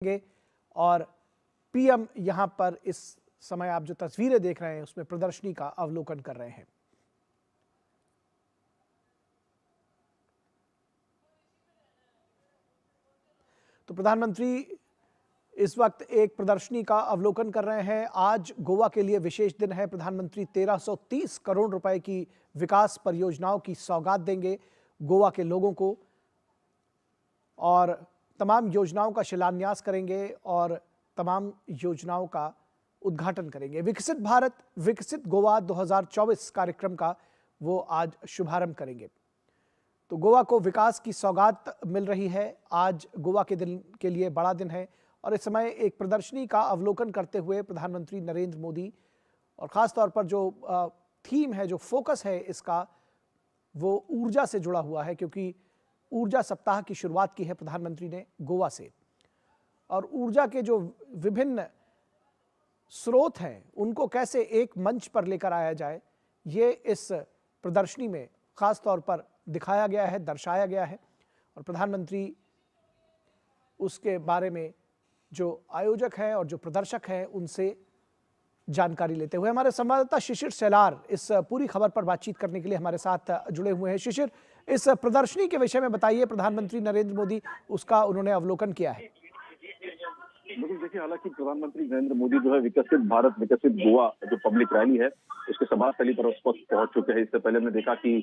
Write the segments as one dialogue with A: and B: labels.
A: गे और पीएम यहां पर इस समय आप जो तस्वीरें देख रहे हैं उसमें प्रदर्शनी का अवलोकन कर रहे हैं। तो प्रधानमंत्री इस वक्त एक प्रदर्शनी का अवलोकन कर रहे हैं। आज गोवा के लिए विशेष दिन है। प्रधानमंत्री 1330 करोड़ रुपए की विकास परियोजनाओं की सौगात देंगे गोवा के लोगों को और तमाम योजनाओं का शिलान्यास करेंगे और तमाम योजनाओं का उद्घाटन करेंगे। विकसित भारत विकसित गोवा 2024 कार्यक्रम का वो आज शुभारंभ करेंगे। तो गोवा को विकास की सौगात मिल रही है। आज गोवा के दिन के लिए बड़ा दिन है और इस समय एक प्रदर्शनी का अवलोकन करते हुए प्रधानमंत्री नरेंद्र मोदी और खासतौर पर जो थीम है, जो फोकस है इसका, वो ऊर्जा से जुड़ा हुआ है, क्योंकि ऊर्जा सप्ताह की शुरुआत की है प्रधानमंत्री ने गोवा से और ऊर्जा के जो विभिन्न स्रोत हैं उनको कैसे एक मंच पर लेकर आया जाए, ये इस प्रदर्शनी में खास तौर पर दिखाया गया है, दर्शाया गया है। और प्रधानमंत्री उसके बारे में जो आयोजक हैं और जो प्रदर्शक हैं उनसे जानकारी लेते हुए हमारे संवाददाता शिशिर सेलार इस पूरी खबर पर बातचीत करने के लिए हमारे साथ जुड़े हुए हैं। शिशिर, इस प्रदर्शनी के विषय में बताइए। प्रधानमंत्री नरेंद्र मोदी उसका उन्होंने अवलोकन किया है।
B: देखिए, हालांकि प्रधानमंत्री नरेंद्र मोदी जो है विकसित भारत विकसित गोवा जो पब्लिक रैली है उसके सभा स्थली पर उस वक्त पहुंच चुके हैं। इससे पहले हमने देखा कि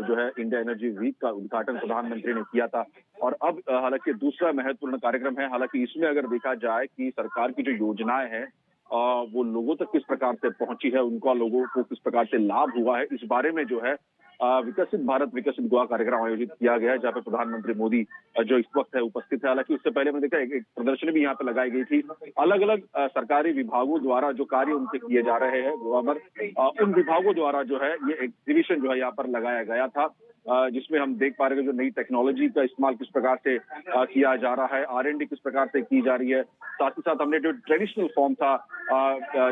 B: जो है इंडिया एनर्जी वीक का उद्घाटन प्रधानमंत्री ने किया था और अब हालांकि दूसरा महत्वपूर्ण कार्यक्रम है। हालांकि इसमें अगर देखा जाए कि सरकार की जो योजनाएं हैं वो लोगों तक किस प्रकार से पहुंची है, उनका लोगों को किस प्रकार से लाभ हुआ है, इस बारे में जो है विकसित भारत विकसित गोवा कार्यक्रम आयोजित किया गया है, जहाँ पे प्रधानमंत्री मोदी जो इस वक्त है उपस्थित है। हालांकि उससे पहले मैंने देखा एक प्रदर्शनी भी यहाँ पे लगाई गई थी। अलग अलग सरकारी विभागों द्वारा जो कार्य उनसे किए जा रहे हैं गोवा पर, उन विभागों द्वारा जो है ये एग्जीबिशन जो है यहाँ पर लगाया गया था, जिसमें हम देख पा रहे हैं जो नई टेक्नोलॉजी का इस्तेमाल किस प्रकार से किया जा रहा है, R&D किस प्रकार से की जा रही है। साथ ही साथ हमने जो ट्रेडिशनल फॉर्म था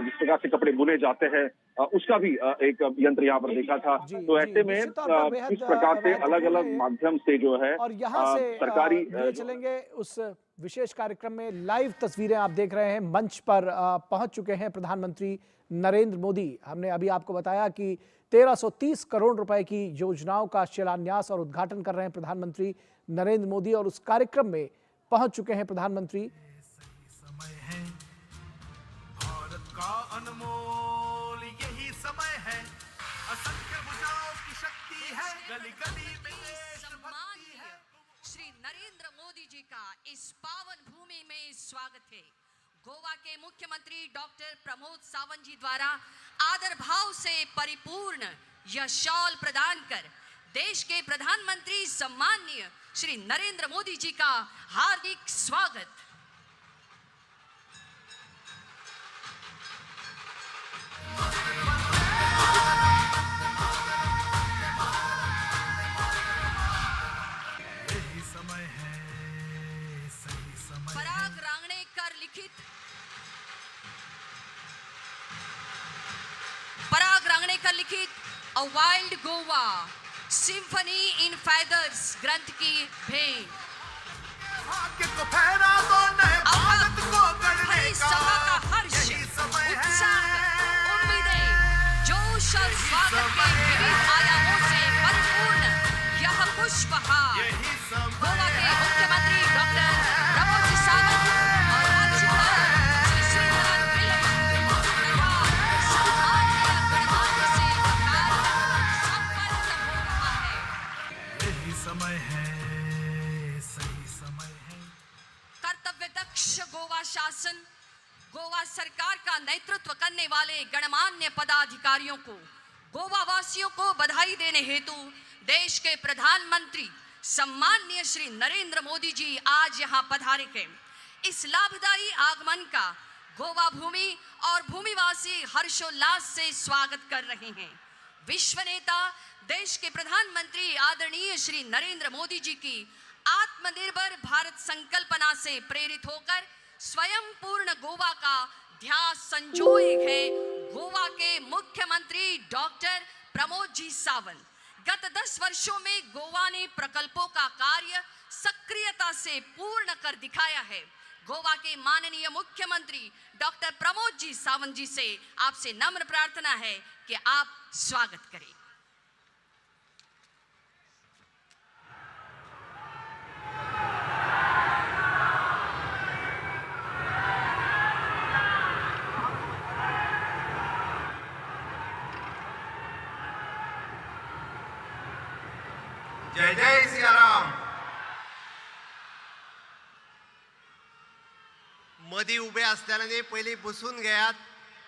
B: जिस प्रकार से कपड़े बुने जाते हैं उसका भी एक यंत्र यहाँ पर देखा था। तो ऐसे में इस प्रकार से अलग अलग माध्यम से जो है
A: और यहाँ से
B: सरकारी
A: चलेंगे उस विशेष कार्यक्रम में। लाइव तस्वीरें आप देख रहे हैं। मंच पर पहुंच चुके हैं प्रधानमंत्री नरेंद्र मोदी। हमने अभी आपको बताया कि 1330 करोड़ रुपए की योजनाओं का शिलान्यास और उद्घाटन कर रहे हैं प्रधानमंत्री नरेंद्र मोदी और उस कार्यक्रम में पहुंच चुके हैं प्रधानमंत्री।
C: समय है भारत का अनमोल, यही समय है, असंख्य भुजाओं की शक्ति है, गली गली में देशभक्ति है।
D: श्री नरेंद्र मोदी जी का इस पावन भूमि में स्वागत है। गोवा के मुख्यमंत्री डॉक्टर प्रमोद सावंत जी द्वारा आदर भाव से परिपूर्ण यह शॉल प्रदान कर देश के प्रधानमंत्री सम्माननीय श्री नरेंद्र मोदी जी का हार्दिक स्वागत।
C: यही समय है, सही समय है।
D: पराग रांगणेकर लिखित अ वाइल्ड गोवा सिम्फनी इन फेदर्स ग्रंथ की भेंट।
C: भाग्य को फहरा दो नए भारत को गढ़ने का,
D: सभा का हर्ष,
C: यही समय
D: उत्साह,
C: है,
D: उम्मीदें, जोश और स्वागत के विविध आयामों से परिपूर्ण यह पुष्पहार
C: यही समय
D: गोवा के मुख्यमंत्री डॉक्टर प्रमोद सावंत और राज्यपाल श्री श्रीधरन पिल्लई तथा सम्माननीय गणमान्य से संपन्न हो रहा है।
C: यही समय है, सही समय है।
D: कर्तव्य दक्ष गोवा शासन, गोवा सरकार का नेतृत्व करने वाले गणमान्य पदाधिकारियों को, गोवा वासियों को बधाई देने हेतु देश के प्रधानमंत्री सम्माननीय श्री नरेंद्र मोदी जी आज यहां पधारे हैं। इस लाभदायी आगमन का गोवा भूमि और भूमिवासी हर्षोल्लास से स्वागत कर रहे हैं। विश्व नेता देश के प्रधानमंत्री आदरणीय श्री नरेंद्र मोदी जी की आत्मनिर्भर भारत संकल्पना से प्रेरित होकर स्वयं पूर्ण गोवा का ध्यास संजोए हैं गोवा के मुख्यमंत्री डॉक्टर प्रमोद जी सावंत। गत 10 वर्षों में गोवा ने प्रकल्पों का कार्य सक्रियता से पूर्ण कर दिखाया है। गोवा के माननीय मुख्यमंत्री डॉक्टर प्रमोद जी सावंत जी से आपसे नम्र प्रार्थना है कि आप स्वागत करें।
C: जय जय सियाराम।
E: मदी उभे असल्याने पहिले बसून घेयात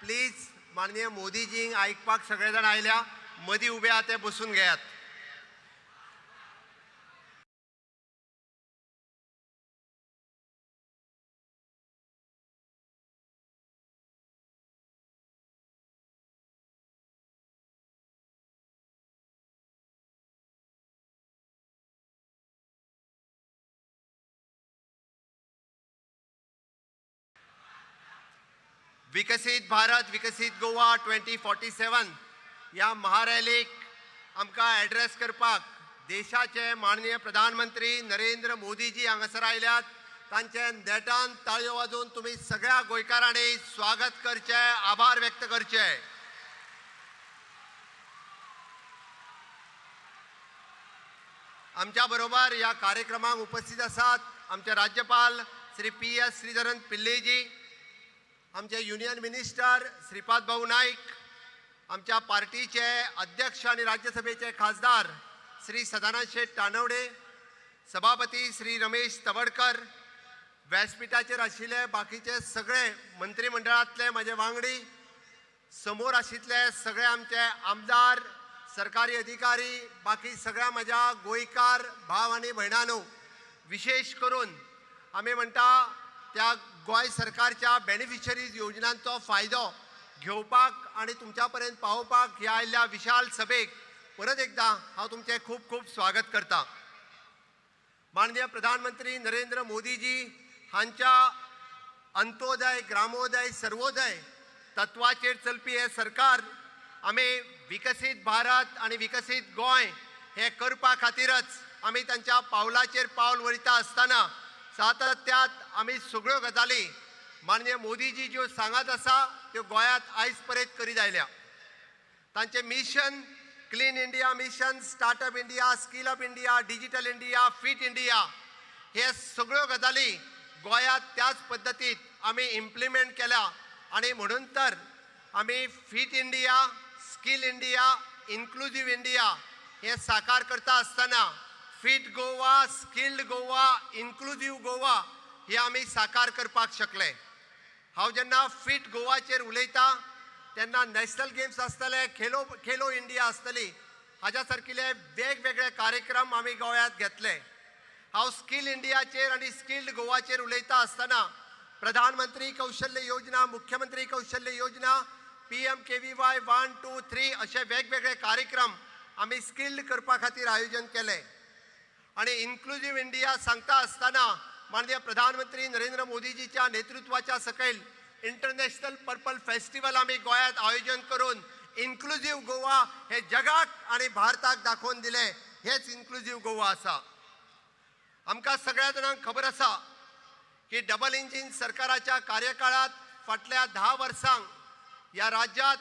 E: प्लीज। माननीय मोदीजी ऐकपाक सगळेजण आयल्या, मदी उभे आहात ते बसून घेयात। विकसित भारत विकसित गोवा 2047 या महारॅलीक आमकां एड्रेस करपाक देशाचे माननीय प्रधानमंत्री नरेंद्र मोदीजी हांगासर आयल्यात। तांचे नेटान ताळयो वाजोवन तुम्ही सगळ्या गोंयकारांनी स्वागत करचे, आभार व्यक्त करचे। आमच्या बरोबर या कार्यक्रमाक उपस्थित आसात आमचे राज्यपाल श्री PS श्रीधरन पिल्लेजी, आमचे युनियन मिनिस्टर श्रीपाद भाऊ नाईक, आमच्या पार्टीचे अध्यक्ष आणि राज्यसभेचे खासदार श्री सदानंद शेठ तानवडे, सभापती श्री रमेश तवडकर, व्यासपीठाचेर आशिल्ले बाकीचे सगळे मंत्रिमंडळातले माझे वांगडी, समोर आशिल्ले सगळे आमचे आमदार, सरकारी अधिकारी, बाकी सगळ्या माझ्या गोंयकार भाव आणि भयणांनो, विशेष करून आम्ही म्हणटा त्या गोंय सरकारच्या बेनिफिशरीज योजनांचो फायदो घेवपाक आणि तुमच्या पर्यंत पावोवपाक ह्या आयिल्ल्या विशाल सभेक परत एकदा हांव तुमचे खूब खूब स्वागत करता। माननीय प्रधानमंत्री नरेंद्र मोदीजी हांच्या अंत्योदय, ग्रामोदय, सर्वोदय तत्वाचेर चलपी हे सरकार आमी विकसित भारत आणि विकसित गोंय हे करपा खातीरच आमी तांच्या पावलाचेर पावल वळिता आसतना सातत्यात आमी सगळ्यो गजाली माननीय मोदीजी ज्यो सांगत आसा त्यो गोंयांत आयज पर्यंत करीत आयल्या। तांचे mission clean India mission, startup India, skill up India, digital India, fit India हे सगळ्यो गजाली गोंयांत त्याच पद्दतीत आमी इम्प्लिमेंट केल्या आणि म्हणून तर आमी fit India, skill India, inclusive India हे साकार करता आसतना fit Goa, skilled Goa, inclusive Goa हे आमी साकार करपाक शकले। हांव जेन्ना फिट गोवाचेर उलयता तेन्ना नॅशनल गेम्स आसतले, खेलो इंडिया आसतली, हाज्या सारकिले वेगवेगळे कार्यक्रम आमी गोंयांत घेतले। हांव स्किल इंडियाचेर आनी स्किल्ड गोवाचेर उलयता आसतना प्रधानमंत्री कौशल्य योजना, मुख्यमंत्री कौशल्य योजना, PMKVY 1, 2, 3 असे वेगवेगळे कार्यक्रम आमी स्किल्ड करपा खातीर आयोजन केले। आणि इन्क्लुझिव्ह इंडिया सांगता असताना माननीय प्रधानमंत्री नरेंद्र मोदीजीच्या नेतृत्वाच्या सकयल इंटरनॅशनल पर्पल फेस्टिवल आमी गोंयांत आयोजन करून इन्क्लुझिव्ह गोवा हे जगाक आणि भारताक दाखोवन दिले। हेच इन्क्लुझिव्ह गोवा आसा। आमकां सगळ्या जाणांक खबर आसा की डबल इंजिन सरकाराच्या कार्यकाळात फाटल्या 10 वर्सांक या राज्यात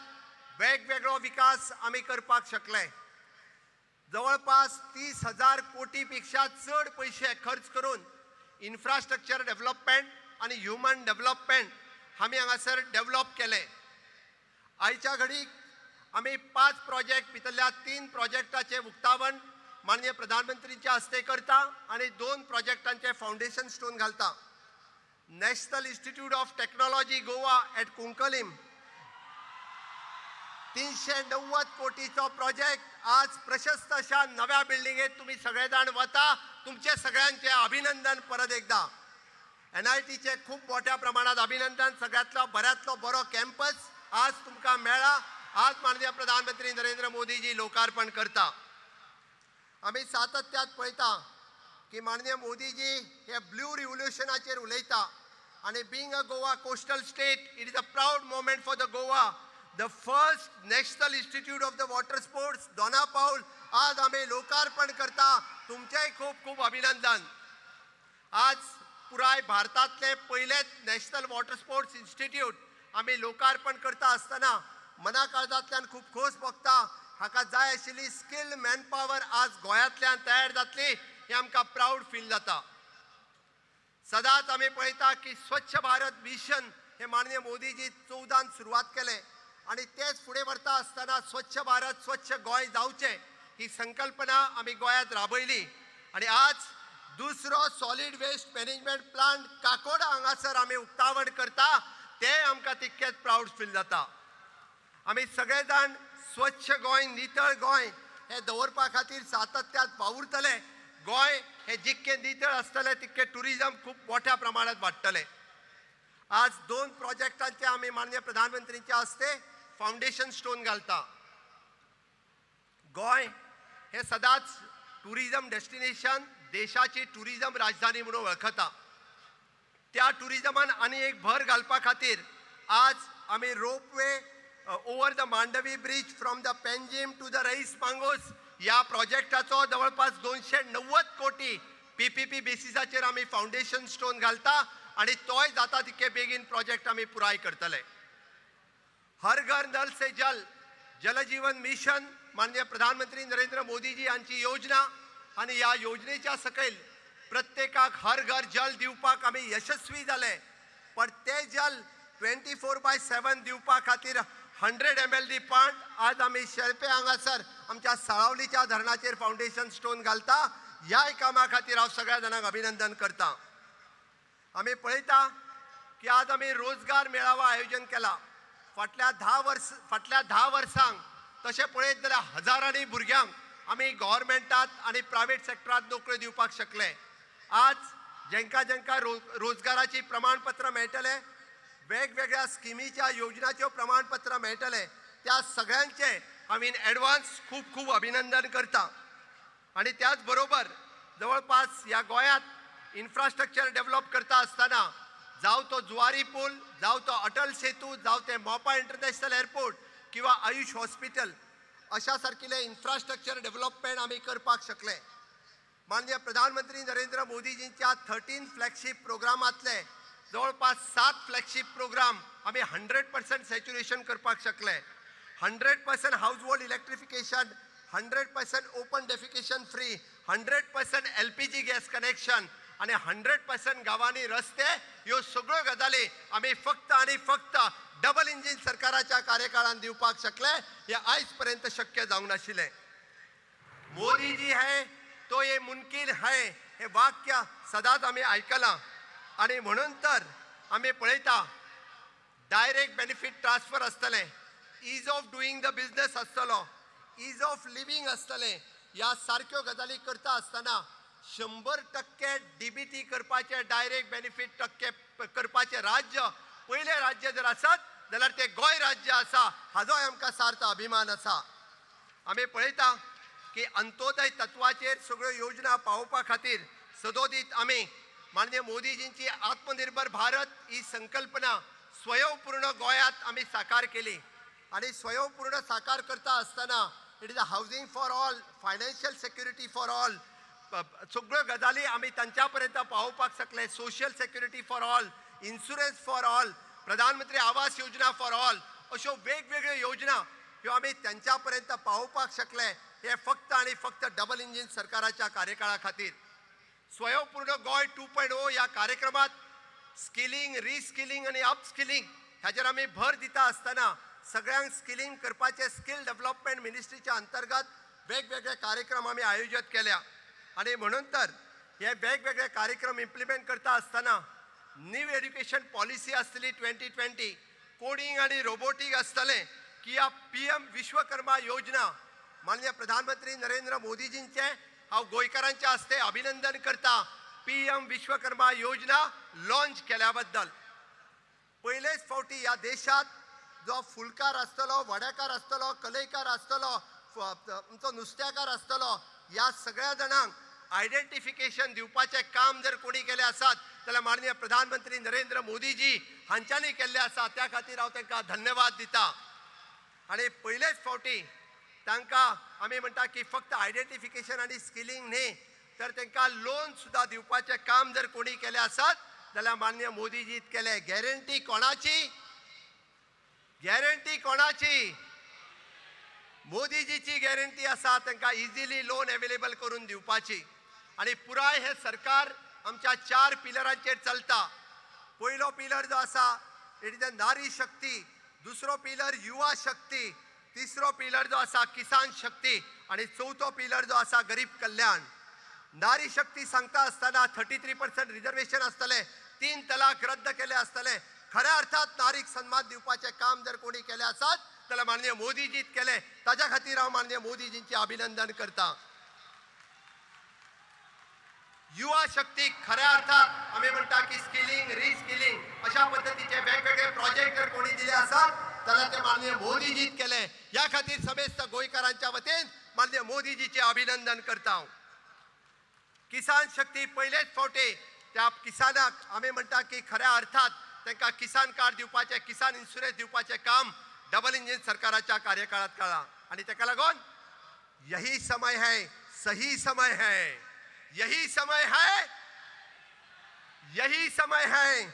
E: वेगवेगळो विकास आमी करपाक शकले। जवळपास 30,000 कोटीपेक्षा चड पैसे खर्च करून इन्फ्रास्ट्रक्चर डेव्हलपमेंट आणि ह्युमन डेव्हलपमेंट आमी हांगासर डेव्हलप केले। आयच्या घडीक आमी 5 प्रोजेक्ट भितरल्या 3 प्रोजेक्टाचे उक्तावण माननीय प्रधानमंत्रीच्या हस्ते करता आणि 2 प्रोजेक्टांचे फाउंडेशन स्टोन घालता। National institute of technology Goa at Cuncolim 390 कोटीचो प्रोजेक्ट आज प्रशस्त अशा नव्या बिल्डिंगेत तुम्ही सगळेजण वता। तुमचे सगळ्यांचे अभिनंदन परत एकदा। NITचे खूप मोठ्या प्रमाणात अभिनंदन। सगळ्यातलो बऱ्यातलो बरो कॅम्पस आज तुमकां मेळ्ळा। आज माननीय प्रधानमंत्री नरेंद्र मोदीजी लोकार्पण करता। आमी सातत्यात पळयता की माननीय मोदीजी हे ब्लू रिव्होल्युशनाचेर उलयता आणि being a Goa coastal state it is a proud moment for the Goa. The first National Institute of the Water Sports, Dona Paul, आज आम्ही लोकार्पण करता। तुमचेही खूप खूप अभिनंदन। आज पुराय भारतातले पहिले नॅशनल वॉटर स्पोर्ट्स इन्स्टिट्यूट आम्ही लोकार्पण करता आसतना मना काळजांतल्यान खूब खोस भोगता. हाका जाय आशिल्ली स्किल्ड मॅन पॉवर आज गोंयांतल्यान तयार जातली हे आमकां प्राऊड फील जाता. सदांच आमी पळयता की स्वच्छ भारत मिशन हे माननीय मोदीजी 14 सुरवात केले आणि तेच फुडें व्हरता आसतना स्वच्छ भारत स्वच्छ गोंय जावचें ही संकल्पना आमी गोंयांत राबयली आणि आज दुसरो solid waste management plant Cacora हांगासर आमी उक्तावण करता ते आमकां तितकेच प्राऊड फील जाता. आमी सगळे जाण स्वच्छ गोंय नितळ गोंय हे दवरपा खातीर सातत्यात वावुरतले. गोंय हे जितके नितळ आसतले तितके टुरिजम खूब मोठ्या प्रमाणात वाडटले. आज 2 प्रोजेक्टांचे आमी माननीय प्रधानमंत्रींच्या हस्ते फाउंडेशन स्टोन घालता. गोंय हे सदांच टुरिजम डेस्टिनेशन देशाची टुरिजम राजधानी म्हणून वळखता. त्या टुरिजमान आनी एक भर घालपा खातीर आज आमी ropeway over the Mandovi bridge from the Panjim to the Reis Magos या प्रोजेक्टाचो जवळपास 290 कोटी PPP बेसिसाचेर आमी फाउंडेशन स्टोन घालता आणि तोय जाता तितके बेगीन प्रोजेक्ट आमी पुराय करतले. हर घर नल से जल जल जीवन मिशन माननीय प्रधानमंत्री नरेंद्र मोदीजी यांची योजना आणि या योजनेच्या सकयल प्रत्येकाक हर घर जल दिवपाक आमी यशस्वी जाले. पण ते जल 24/7 दिवपा खातीर 100 ml पण आज आमी शेळपे हांगासर आमच्या साळावलीच्या धरणाचेर फाउंडेशन स्टोन घालता. ह्या कामा खातीर हांव सगळ्या जाणांक अभिनंदन करता. आमी पळयता की आज आमी रोजगार मेळावा आयोजन केला. फाटल्या 10 वर्सांक तशें पळयत जाल्यार हजारांनी भुरग्यांक आमी गव्हर्मेंटात आणि प्रायव्हेट सेक्टरात नोकऱ्यो दिवपाक शकले. आज जेंका रोजगाराची प्रमाणपत्र मेळटले, वेगवेगळ्या स्किमीच्या योजनाच्यो प्रमाणपत्र मेळटले, त्या सगळ्यांचे आमी इन एडवान्स खूब खूब अभिनंदन करता. आणि त्याच बरोबर जवळपास ह्या गोंयांत इन्फ्रास्ट्रक्चर डेव्हलप करता आसतना जावं तो जुवारी पूल, जावं तो अटल सेतू, जावं ते मोपा इंटरनॅशनल एअरपोर्ट किंवा आयुष हॉस्पिटल अशा सारकिले इन्फ्रास्ट्रक्चर डेव्हलपमेंट आमी करपाक शकले. माननीय प्रधानमंत्री नरेंद्र मोदीजींच्या 13 फ्लॅगशिप प्रोग्रामांतले जवळपास 7 फ्लॅगशिप प्रोग्राम आमी 100% सॅच्युरेशन करपाक शकले. 100% house hold electrification, 100% open defecation free, 100% LPG gas connection आणि 100% गावांनी रस्ते ह्यो सगळ्यो गजाली आमी फक्त आणि फक्त डबल इंजिन सरकाराच्या कार्यकाळात दिवपाक शकले. हे आयज पर्यंत शक्य जावंक नाशिल्लें. मोदी जी है तो ये मुमकिन है हे वाक्य सदांच आमी आयकलां आणि म्हणून तर आमी पळयता डायरेक्ट बेनिफिट ट्रान्सफर आसतले, is of doing the business आसतलो, इज ऑफ लिव्हिंग आसतले. ह्या सारक्यो गजाली करता आसतना 100% DBT करपाचे डायरेक्ट बेनिफिट करपाचे राज्य पहिले राज्य जर आसत जाल्यार ते गोंय राज्य आसा. हाजोय आमकां सार्थ अभिमान आसा. आमी पळयता की अंत्योदय तत्वाचेर सगळ्यो योजना पावोवपा खातीर सदोदीत आमी माननीय मोदीजींची आत्मनिर्भर भारत ही संकल्पना स्वयंपूर्ण गोंयांत आमी साकार केली. आणि स्वयंपूर्ण साकार करता आसतना it is a housing for all, financial security for all, सगळ्यो गजाली आमी तांच्या पर्यंत पावोवपाक शकले. Social security for all, insurance for all, प्रधानमंत्री आवास योजना फॉर ऑल, अशो वेगवेगळ्यो योजना ह्यो आमी त्यांच्या पर्यंत पावोवपाक शकले. हे फक्त आणि फक्त डबल इंजिन सरकाराच्या कार्यकाळा खातीर. स्वयंपूर्ण गोंय 2.0 या कार्यक्रमात स्किलिंग, रिस्किलिंग आणि अपस्किलिंग ह्याचेर आमी भर दिता आसतना सगळ्यांक स्किलिंग करपाचे स्किल डेव्हलपमेंट मिनिस्ट्रीच्या अंतर्गत वेगवेगळे कार्यक्रम आमी आयोजित केल्या. आणि म्हणून तर हे वेगवेगळे कार्यक्रम इम्प्लिमेंट करता आसतना न्यू एड्युकेशन पॉलिसी आसतली 2020, कोडिंग आणि रोबोटिक आसतले की या PM विश्वकर्मा योजना माननीय प्रधानमंत्री नरेंद्र मोदीजींचे हांव गोंयकारांच्या हस्ते अभिनंदन करता. PM विश्वकर्मा योजना लॉन्च केल्या बद्दल. पहिलेच फावटी या देशात जो फुलकार आसतलो, वडेकार आसतलो, कलईकार आसतलो, आमचो नुस्तेकार आसतलो, या सगळ्या जाणांक आयडेंटिफिकेशन दिवपाचे काम जर कोणी केले आसात जाल्यार माननीय प्रधानमंत्री नरेंद्र मोदीजी हांच्यांनी केल्ले आसा. त्या खातीर हांव तांकां धन्यवाद दिता. आणि पहिलेच फावटी तांकां आमी म्हणटा की फक्त आयडेंटिफिकेशन आणि स्किलिंग न्ही तर तांकां लोन सुद्धा दिवपाचें काम जर कोणी केलें आसत जाल्यार माननीय मोदीजीत केलें. गॅरंटी कोणाची? गॅरंटी कोणाची? मोदीजीची गॅरंटी आसा तांकां इजिली लोन अवेलेबल करून दिवपाची. आणि पुराय हे सरकार आमच्या 4 पिलरांचेर चलता. पयलो पिलर जो आसा इट इज द नारी शक्ती, दुसरो पिलर युवा शक्ती, तिसरो पिलर जो आसा किसान शक्ती आणि चौथो पिलर जो आसा गरीब कल्याण. नारी शक्ती सांगता असताना 33% रिजर्वेशन आसतले, 3 तलाक रद्द केले आसतले. खऱ्या अर्थात नारीक सन्मान दिवपाचे काम जर कोणी केले आसत जाल्यार माननीय मोदीजीत केले. ताज्या खातीर हांव माननीय मोदीजींचे अभिनंदन करता. युवा शक्तीक खऱ्या अर्थात आम्ही म्हणटा की स्किलिंग, रिस्किलिंग अशा पद्धतीचे वेगवेगळे प्रोजेक्ट जर कोणी दिले असत जाल्यार ते माननीय मोदीजीत केले. या खातीर समेस्त गोंयकारांच्या वतीन माननीय मोदीजीचे अभिनंदन करता. किसान शक्ती पहिलेच फावटी त्या किसानाक आम्ही म्हणटा की खऱ्या अर्थात तांकां किसान कार्ड दिवपाचे, किसान इन्शुरन्स दिवपाचे काम डबल इंजिन सरकाराच्या कार्यकाळात केला. आणि ताका लागून यही समय है, सही समय है, यही समय है, यही समय है.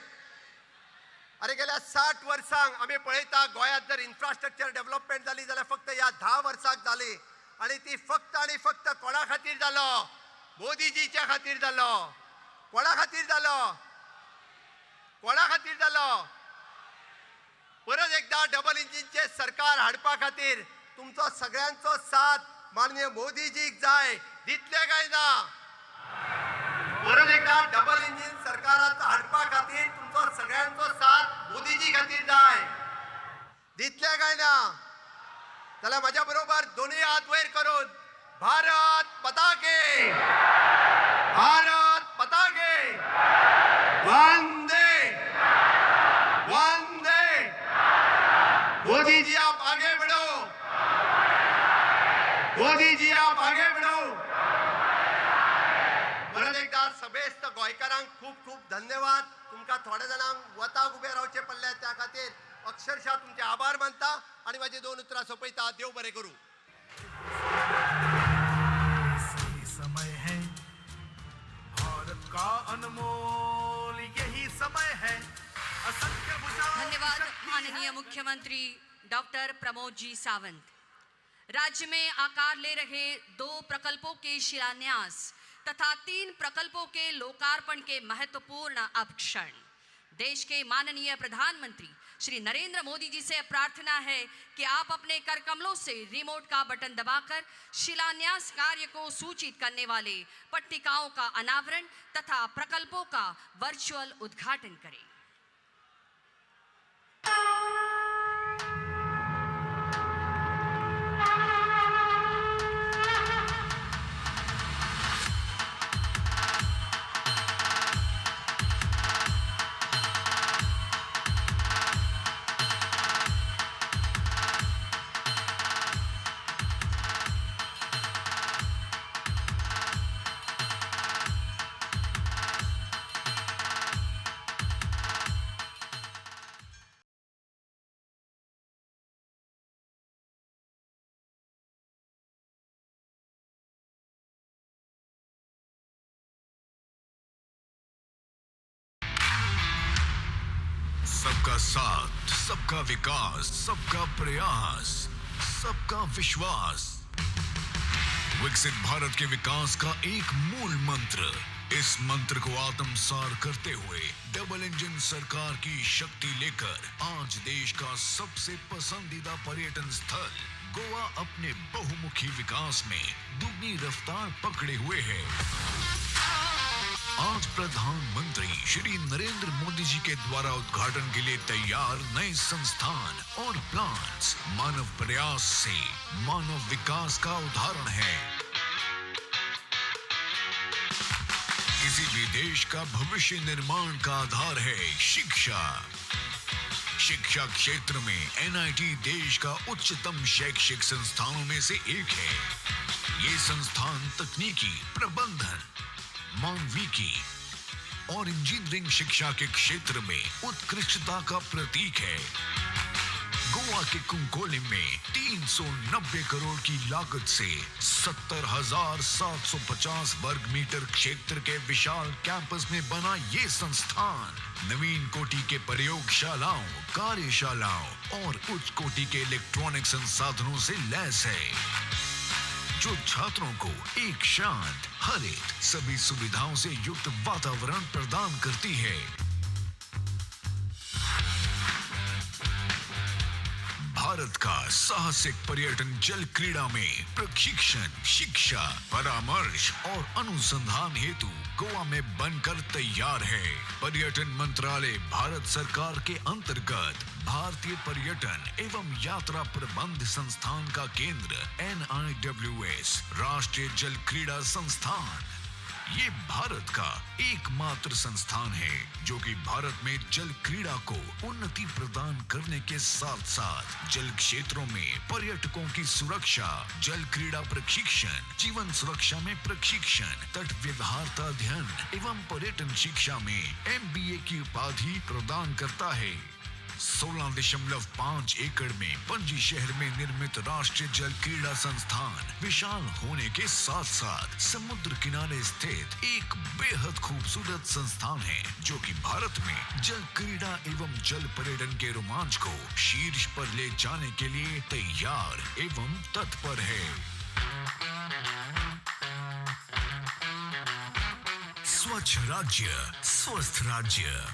E: अरे गेल्या 60 वर्सांक आम्ही पळयता गोंयांत जर इन्फ्रास्ट्रक्चर डेव्हलपमेंट जाली जाल्यार फक्त ह्या 10 वर्सांक जाली. आणि ती फक्त आणि फक्त कोणा खातीर जालो? मोदीजीच्या खातीर जालो. कोणा खातीर जालो? कोणा खातीर जालो? परत एकदा डबल इंजिनचे सरकार हाडपा खातीर तुमचो सगळ्यांचो साथ माननीय मोदीजीक जाय. दितले काय ना? परत एकदा डबल इंजिन सरकाराचा हाडपा खातीर तुमचो सगळ्यांचो साथ मोदीजी खातीर जाय. दितले काय ना? जाल्यार माझ्या बरोबर दोन्ही हात वयर करून भारत माता के, भारत माता के, वंदे वंदे. मोदी जी आप आगे बढ़ो, मोदी जी आप आगे बढ़ो. परत एकदा समेस्त गोंयकारांक खूप खूप धन्यवाद. तुमकां थोड्या जाणांक वताक उबे रावचे पडले त्या खातीर अक्षरशः तुमचे आभार मानता आणि माझी 2 उतरां सोंपयता. देव बरें करूं.
C: सही समय है भारत का अनमोल, यही समय है असंख्य भुजाओं की
D: धन्यवाद
C: शक्ति है.
D: माननीय मुख्यमंत्री डॉक्टर प्रमोद जी सावंत. राज्य में आकार ले रहे 2 प्रकल्पों के शिलान्यास तथा 3 प्रकल्पों के लोकार्पण के महत्वपूर्ण अब क्षण. देश के माननीय प्रधानमंत्री श्री नरेंद्र मोदी जी से प्रार्थना है कि आप अपने कर कमलों से रिमोट का बटन दबाकर शिलान्यास कार्य को सूचित करने वाले पट्टिकाओं का अनावरण तथा प्रकल्पों का वर्चुअल उद्घाटन करें.
F: सबका साथ, सबका विकास, सबका प्रयास, सबका विश्वास. विकसित भारत के विकास का एक मूल मंत्र. इस मंत्र को आत्मसार करते हुए डबल इंजन सरकार की शक्ति लेकर आज देश का सबसे पसंदीदा पर्यटन स्थल गोवा अपने बहुमुखी विकास में दुगनी रफ्तार पकड़े हुए है. आज प्रधानमंत्री श्री नरेंद्र मोदी जी के द्वारा उद्घाटन के लिए तैयार नए संस्थान और प्लांट्स मानव प्रयास से मानव विकास का उदाहरण है. किसी भी देश का भविष्य निर्माण का आधार है शिक्षा. शिक्षा क्षेत्र में एनआईटी देश का उच्चतम शैक्षिक संस्थानों में से एक है. ये संस्थान तकनीकी, प्रबंधन, मानविकी और इंजीनियरिंग शिक्षा के क्षेत्र में उत्कृष्टता का प्रतीक है. गोवा गोवा के कुंकोलिम में 390 करोड़ की लागत से 70,750 वर्ग मीटर क्षेत्र के विशाल कैंपस में बना ये संस्थान नवीन कोटि के प्रयोगशालाओं, कार्यशालाओं और उच्च कोटि के इलेक्ट्रॉनिक संसाधनों से लैस है, जो छात्रों को एक शांत, हरित, सभी सुविधाओं से युक्त वातावरण प्रदान करती है। भारत का साहसिक पर्यटन जल क्रीड़ा में प्रशिक्षण, शिक्षा, परामर्श और अनुसंधान हेतु गोवा में बनकर तैयार है। पर्यटन मंत्रालय भारत सरकार के अंतर्गत भारतीय पर्यटन एवं यात्रा प्रबंध संस्थान का केंद्र NIWS राष्ट्रीय जल क्रीड़ा संस्थान ये भारत का एकमात्र संस्थान है जो कि भारत में जल क्रीड़ा को उन्नति प्रदान करने के साथ साथ जल क्षेत्रों में पर्यटकों की सुरक्षा, जल क्रीड़ा प्रशिक्षण, जीवन सुरक्षा में प्रशिक्षण, तट व्यवहारता अध्ययन एवं पर्यटन शिक्षा में MBA की उपाधि प्रदान करता है। 16.5 एकड़ में पणजी शहर में निर्मित राष्ट्रीय जल क्रीड़ा संस्थान विशाल होने के साथ साथ समुद्र किनारे स्थित एक बेहद खूबसूरत संस्थान है जो कि भारत में जल क्रीड़ा एवं जल पर्यटन के रोमांच को शीर्ष पर ले जाने के लिए तैयार एवं तत्पर है। स्वच्छ राज्य, स्वस्थ राज्य,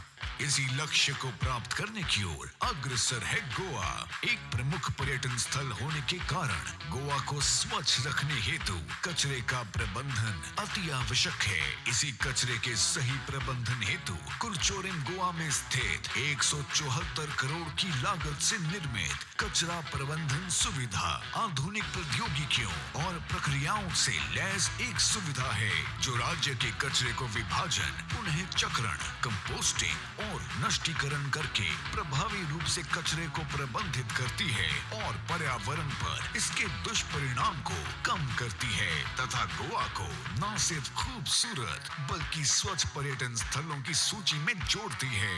F: इसी लक्ष्य को प्राप्त करने की ओर अग्रसर है गोवा। एक प्रमुख पर्यटन स्थल होने के कारण गोवा को स्वच्छ रखने हेतु कचरे का प्रबंधन अति आवश्यक है। इसी कचरे के सही प्रबंधन हेतु कुरचोरिम गोवा में स्थित 174 करोड़ की लागत से निर्मित कचरा प्रबंधन सुविधा आधुनिक प्रौद्योगिकियों और प्रक्रियाओं से लैस एक सुविधा है जो राज्य के कचरे को विभाजन, पुनः चक्रण, कंपोस्टिंग और नष्टीकरण करके प्रभावी रूप से कचरे को प्रबंधित करती है और पर्यावरण पर इसके दुष्परिणाम को कम करती है तथा गोवा को न सिर्फ खूबसूरत बल्कि स्वच्छ पर्यटन स्थलों की सूची में जोड़ती है।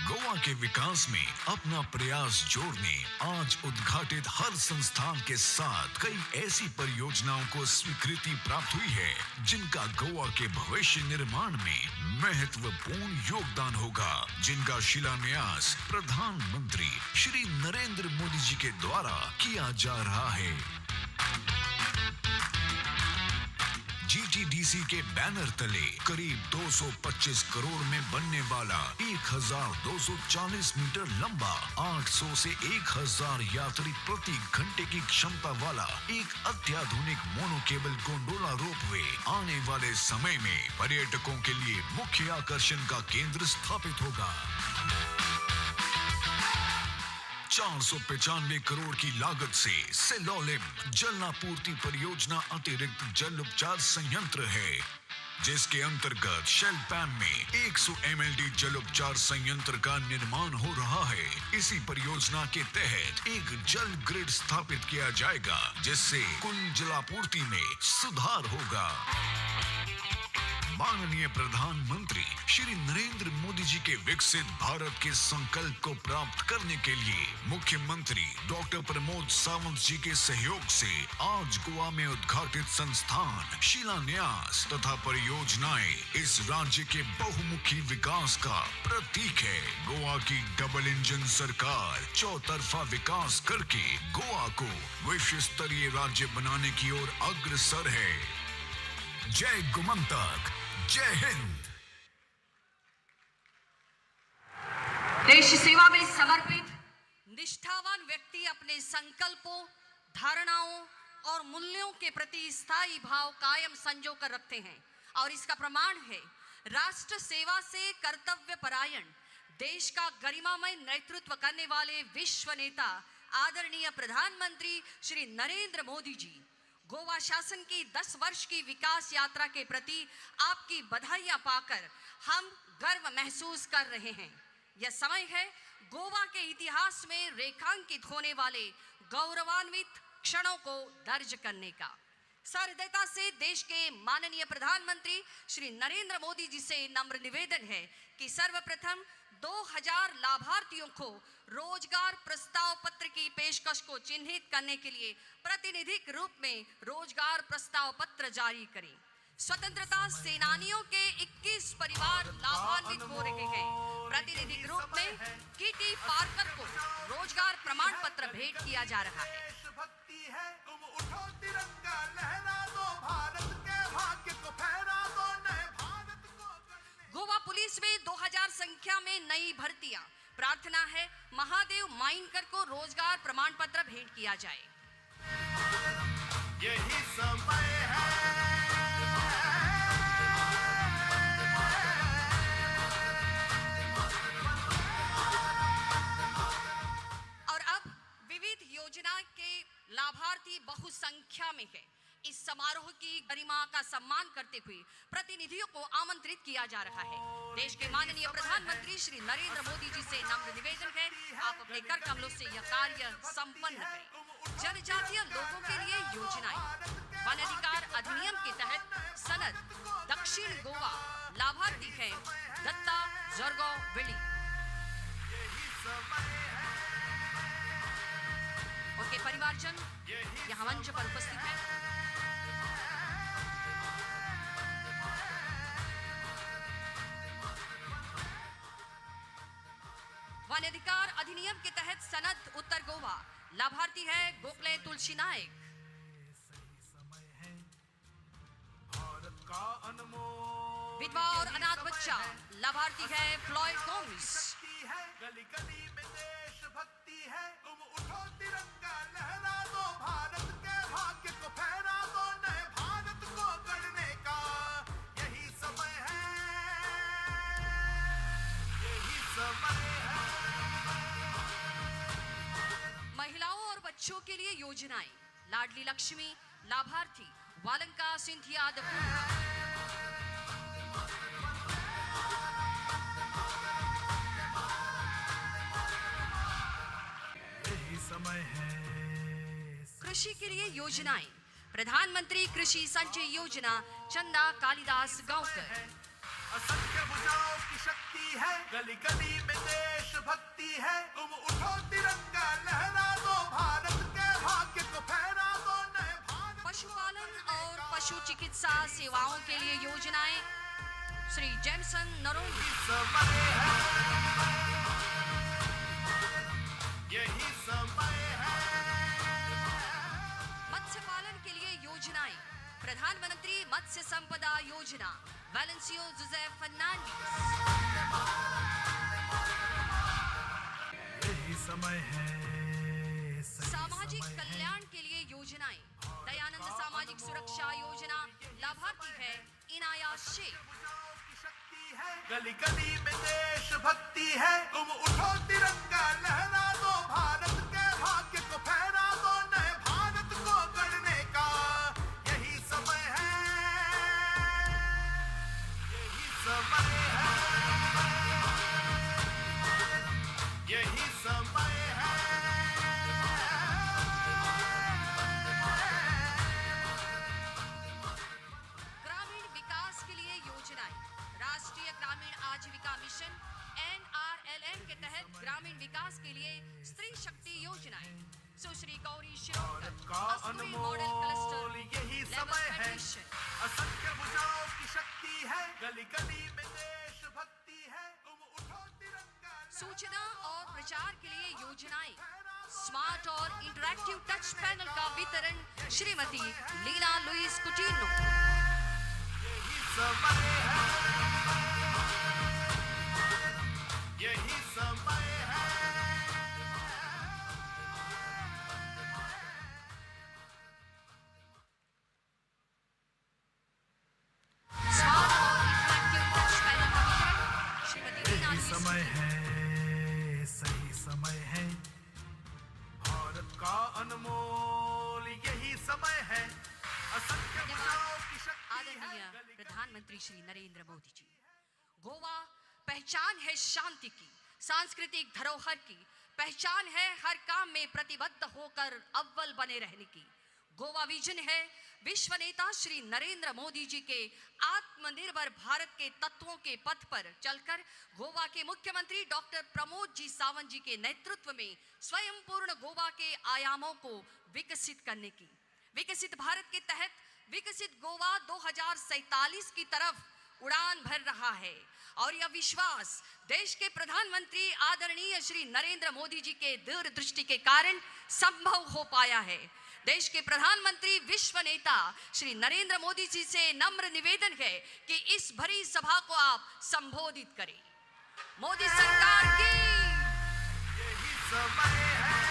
F: गोवा के विकास में अपना प्रयास जोड़ने आज उद्घाटित हर संस्थान के साथ कई ऐसी परियोजनाओं को स्वीकृति प्राप्त हुई है जिनका गोवा के भविष्य निर्माण में महत्वपूर्ण योगदान होगा, जिनका शिलान्यास प्रधानमंत्री श्री नरेंद्र मोदी जी के द्वारा किया जा रहा है। GTDC के बैनर तले करीब 225 करोड़ में बनने वाला 1240 मीटर लंबा 800 से 1000 यात्री प्रति घंटे की क्षमता वाला एक अत्याधुनिक मोनो केबल गोंडोला रोपवे आने वाले समय में पर्यटकों के लिए मुख्य आकर्षण का केंद्र स्थापित होगा। 495 करोड़ की लागत से सेलोलिम जलापूर्ति परियोजना अतिरिक्त जल उपचार संयंत्र है जिसके अंतर्गत शेलपैम में 100 MLD जल उपचार संयंत्र का निर्माण हो रहा है। इसी परियोजना के तहत एक जल ग्रिड स्थापित किया जाएगा जिससे कुल जलापूर्ति में सुधार होगा। माननीय प्रधानमंत्री श्री नरेंद्र मोदी जी के विकसित भारत के संकल्प को प्राप्त करने के लिए मुख्यमंत्री डॉक्टर प्रमोद सावंत जी के सहयोग से आज गोवा में उद्घाटित संस्थान, शिलान्यास तथा परियोजनाएं इस राज्य के बहुमुखी विकास का प्रतीक है। गोवा की डबल इंजन सरकार चौतरफा विकास करके गोवा को विश्व स्तरीय राज्य बनाने की ओर अग्रसर है। जय गोमंतक, जय हिंद।
D: देश सेवा में समर्पित निष्ठावान व्यक्ति अपने संकल्पों, धारणाओं और मूल्यों के प्रति स्थायी भाव कायम संजो कर रखते हैं और इसका प्रमाण है राष्ट्र सेवा से कर्तव्य परायण देश का गरिमामय नेतृत्व करने वाले विश्व नेता आदरणीय प्रधानमंत्री श्री नरेंद्र मोदी जी। गोवा शासन की 10 वर्ष की विकास यात्रा के प्रति आपकी बधाइयां पाकर हम गर्व महसूस कर रहे हैं। यह समय है गोवा के इतिहास में रेखांकित होने वाले गौरवान्वित क्षणों को दर्ज करने का। सहृदयता से देश के माननीय प्रधानमंत्री श्री नरेंद्र मोदी जी से नम्र निवेदन है कि सर्वप्रथम 2000 लाभार्थियों को रोजगार प्रस्ताव पत्र की पेशकश को चिन्हित करने के लिए प्रतिनिधिक रूप में रोजगार प्रस्ताव पत्र जारी करें। स्वतंत्रता सेनानियों के 21 परिवार लाभान्वित हो रहे हैं। प्रतिनिधिक रूप में किटी पार्कर को रोजगार प्रमाण पत्र भेंट किया जा रहा है।
C: देशभक्ति है, तुम उठो तिरंगा लहरा दो, भारत के भाग्य को फहरा दो, नए भारत को गढ़ने।
D: गोवा पुलिस में 2000 संख्या में नई भर्तियां। प्रार्थना है महादेव माइनकर को रोजगार प्रमाण पत्र भेंट किया जाए।
C: यही समय है,
D: और अब विविध योजना के लाभार्थी बहुसंख्या में है। इस समारोह की गरिमा का सम्मान करते हुए प्रतिनिधियों को आमंत्रित किया जा रहा है। देश के माननीय प्रधानमंत्री श्री नरेंद्र मोदी जी से नम्र निवेदन है, आप अपने कर कमलों से यह कार्य संपन्न करें। जनजातीय लोगों के लिए योजनाएं। वन अधिकार अधिनियम के तहत सनद दक्षिण गोवा लाभार्थी है दत्ता जरगांव विली।
C: यही समय है,
D: उनके परिवारजन यहाँ मंच पर उपस्थित हैं। वन अधिकार अधिनियम के तहत सनद उत्तर गोवा लाभार्थी है गोखले तुलसी नायक।
C: सही समय है, भारत का अनमोल
D: विधवा और अनाथ बच्चा लाभार्थी है फ्लॉयड गोमिस।
C: शक्ति है, गली गली में देशभक्ति है, तुम उठो तिरंगा लहरा दो, भारत के भाग्य को फहरा दो, नए भारत को गढ़ने का यही समय है, यही समय है।
D: महिलाओं और बच्चों के लिए योजनाएं। लाडली लक्ष्मी लाभार्थी वालंका सिंधिया दपूर।
C: यही समय है,
D: कृषि के लिए योजनाएं। प्रधानमंत्री कृषि संचय योजना चंदा कालिदास गांवकर।
C: असंख्य भुजाओं की शक्ति है, गली गली में देशभक्ति है, तुम उठो तिरंगा लहरा दो, भारत के भाग्य को फहरा दो, नए भारत।
D: पशुपालन और पशु चिकित्सा सेवाओं के लिए योजनाएं। श्री जेमसन नरोली।
C: समय है, यही समय है,
D: मत्स्य पालन के लिए योजनाएं। प्रधानमंत्री मत्स्य संपदा योजना वैलेंसियो जोसेफ फर्नांडिस।
C: यही समय है, सही
D: सामाजिक
C: समय है।
D: कल्याण के लिए योजनाएं। दयानंद सामाजिक सुरक्षा योजना लाभार्थी है इनाया शेख।
C: भुजाओं की शक्ति है, गली गली में देशभक्ति है, तुम उठो तिरंगा लहरा दो, भारत के भाग्य को फहरा दो, नए भारत को गढ़ने का यही समय है, यही समय है, यही समय है।
D: ग्रामीण विकास के लिए योजनाएं। राष्ट्रीय ग्रामीण आजीविका मिशन NRLM के तहत ग्रामीण विकास के लिए स्त्री शक्ति योजनाएं। सुश्री गौरी शिरोडकर
C: का
D: असूरी मॉडल
C: अनमोल
D: क्लस्टर
C: यही
D: लेवल
C: समय है,
D: फेडरेशन।
C: असंख्य भुजाओं की शक्ति है, गली गली में देशभक्ति है, तुम उठो तिरंगा।
D: सूचना और प्रचार के लिए योजनाएं। स्मार्ट और इंटरैक्टिव टच पैनल का वितरण श्रीमती लीना लुइस कुटीनो।
C: यही समय है, यही समय है,
D: स्मार्ट और इंटरैक्टिव टच पैनल का वितरण श्रीमती लीना
C: यही
D: लुइस
C: समय
D: कुटीनो।
C: है, सही समय है, भारत का अनमोल यही समय है, असंख्य भुजाओं की शक्ति है,
D: आदरणीय प्रधानमंत्री श्री नरेंद्र मोदी जी। गोवा पहचान है शांति की, सांस्कृतिक धरोहर की, पहचान है हर काम में प्रतिबद्ध होकर अव्वल बने रहने की। गोवा विजन है विश्व नेता श्री नरेंद्र मोदी जी के आत्मनिर्भर भारत के तत्वों के पथ पर चलकर गोवा के मुख्यमंत्री डॉक्टर प्रमोद जी सावंत जी के नेतृत्व में स्वयं पूर्ण गोवा के आयामों को विकसित करने की, विकसित भारत के तहत विकसित गोवा 2047 की तरफ उड़ान भर रहा है। और यह विश्वास देश के प्रधानमंत्री आदरणीय श्री नरेंद्र मोदी जी के दूरदृष्टि के कारण संभव हो पाया है। देश के प्रधानमंत्री विश्व नेता श्री नरेंद्र मोदी जी से नम्र निवेदन है कि इस भरी सभा को आप संबोधित करें। मोदी सरकार की
C: यही समय है,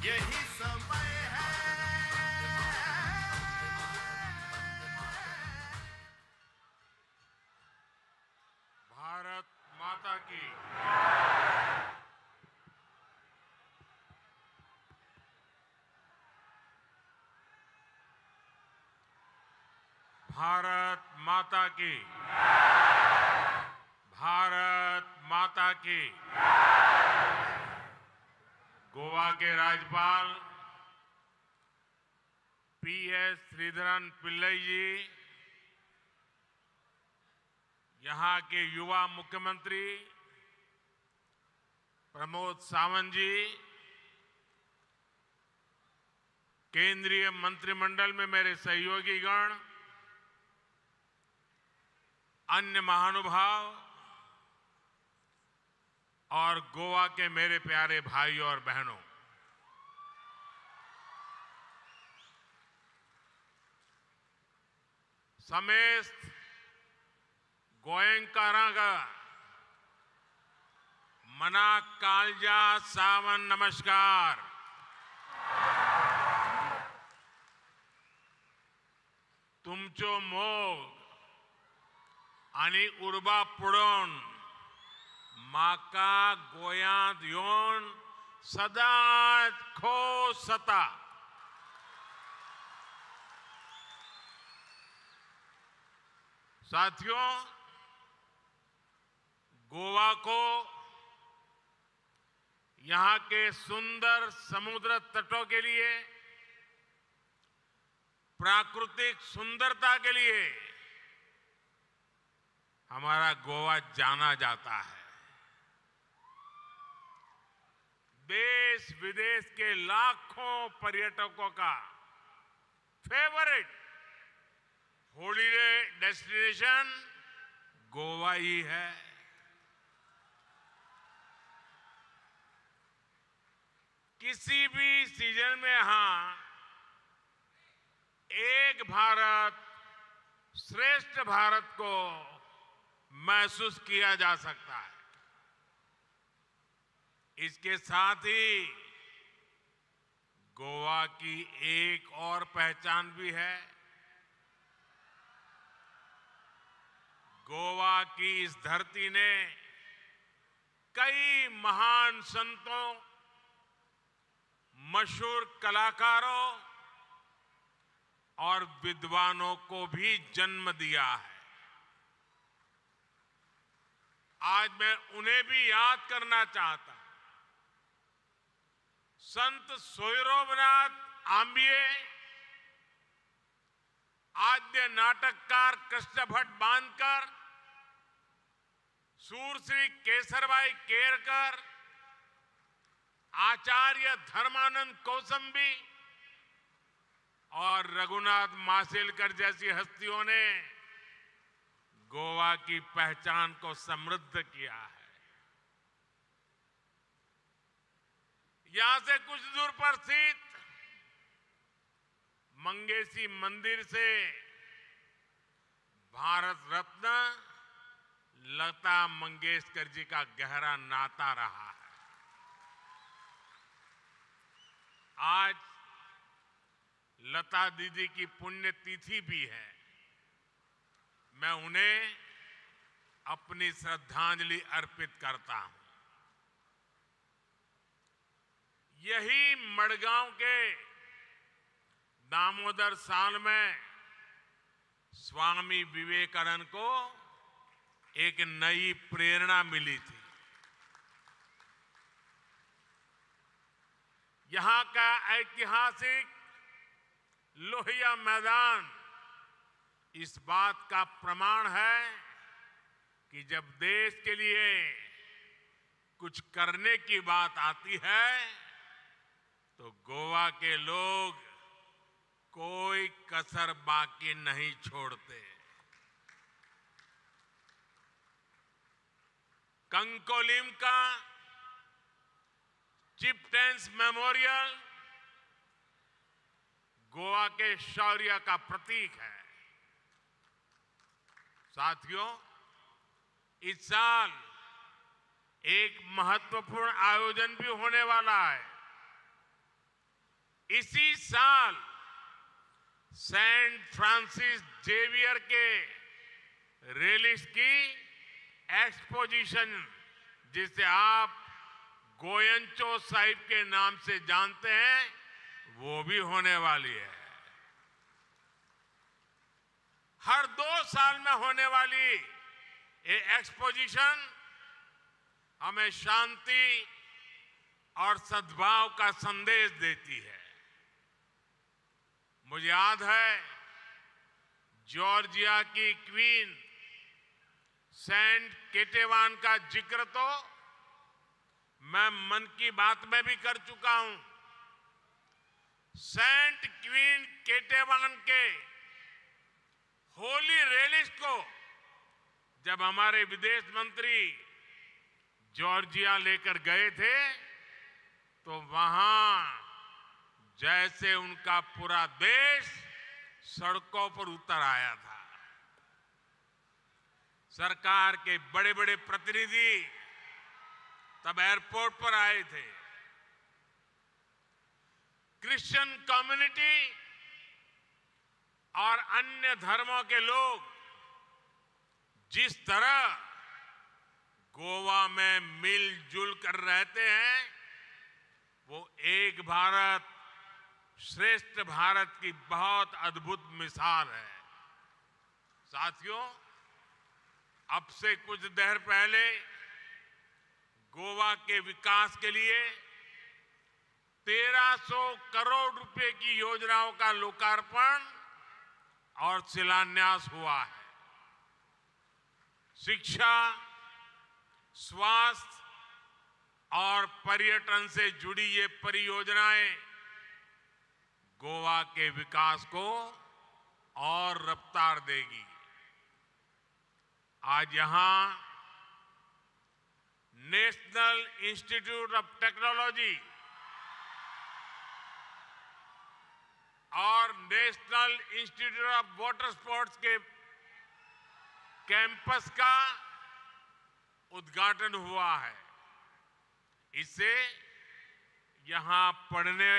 C: यही समय है। भारत माता की, भारत माता की, भारत माता की। गोवा के राज्यपाल पीएस श्रीधरन पिल्लई जी, यहाँ के युवा मुख्यमंत्री प्रमोद सावंत जी, केंद्रीय मंत्रिमंडल में मेरे सहयोगी गण, अन्य महानुभाव और गोवा के मेरे प्यारे भाई और बहनों, समेस्त गोयंकारांगा मना कालजा सावन नमस्कार। तुमचो मोग आणि उर्बा पुढून माका गोयांत येवन सदांच खोस जाता। साथियों, गोवा को यहाँ के सुंदर समुद्र तटों के लिए, प्राकृतिक सुंदरता के लिए हमारा गोवा जाना जाता है। देश विदेश के लाखों पर्यटकों का फेवरेट हॉलिडे डेस्टिनेशन गोवा ही है। किसी भी सीजन में यहां एक भारत श्रेष्ठ भारत को महसूस किया जा सकता है। इसके साथ ही गोवा की एक और पहचान भी है। गोवा की इस धरती ने कई महान संतों, मशहूर कलाकारों और विद्वानों को भी जन्म दिया है। आज मैं उन्हें भी याद करना चाहता हूं। संत सोयरोबनाथ आंबिये, आद्य नाटककार कृष्ण भट्ट बांधकर, सूरश्री केसरबाई केरकर, आचार्य धर्मानंद कौसंबी और रघुनाथ माशेलकर जैसी हस्तियों ने गोवा की पहचान को समृद्ध किया है। यहां से कुछ दूर पर स्थित मंगेशी मंदिर से भारत रत्न लता मंगेशकर जी का गहरा नाता रहा है। आज लता दीदी की पुण्यतिथि भी है। मैं उन्हें अपनी श्रद्धांजलि अर्पित करता हूं। यही मडगांव के दामोदर साल में स्वामी विवेकानंद को एक नई प्रेरणा मिली थी।
G: यहाँ का ऐतिहासिक लोहिया मैदान इस बात का प्रमाण है कि जब देश के लिए कुछ करने की बात आती है तो गोवा के लोग कोई कसर बाकी नहीं छोड़ते। कंकोलिम का चिपटेंस मेमोरियल गोवा के शौर्य का प्रतीक है। साथियों, इस साल एक महत्वपूर्ण आयोजन भी होने वाला है। इसी साल सेंट फ्रांसिस जेवियर के रेलिस्ट की एक्सपोजिशन, जिसे आप गोयंचो साहिब के नाम से जानते हैं, वो भी होने वाली है। हर 2 साल में होने वाली ये एक्सपोजिशन हमें शांति और सद्भाव का संदेश देती है। मुझे याद है जॉर्जिया की क्वीन सेंट केटेवान का जिक्र तो मैं मन की बात में भी कर चुका हूं। सेंट क्वीन केटेवान के होली रेलिस्ट को जब हमारे विदेश मंत्री जॉर्जिया लेकर गए थे तो वहां जैसे उनका पूरा देश सड़कों पर उतर आया था। सरकार के बड़े बड़े प्रतिनिधि तब एयरपोर्ट पर आए थे। क्रिश्चियन कम्युनिटी और अन्य धर्मों के लोग जिस तरह गोवा में मिलजुल कर रहते हैं, वो एक भारत श्रेष्ठ भारत की बहुत अद्भुत मिसाल है। साथियों, अब से कुछ देर पहले गोवा के विकास के लिए 1300 करोड़ रुपए की योजनाओं का लोकार्पण और शिलान्यास हुआ है। शिक्षा, स्वास्थ्य और पर्यटन से जुड़ी ये परियोजनाएं गोवा के विकास को और रफ्तार देगी। आज यहां नेशनल इंस्टीट्यूट ऑफ टेक्नोलॉजी और national institute of water sports के कैंपस का उद्घाटन हुआ है। इससे यहां पढ़ने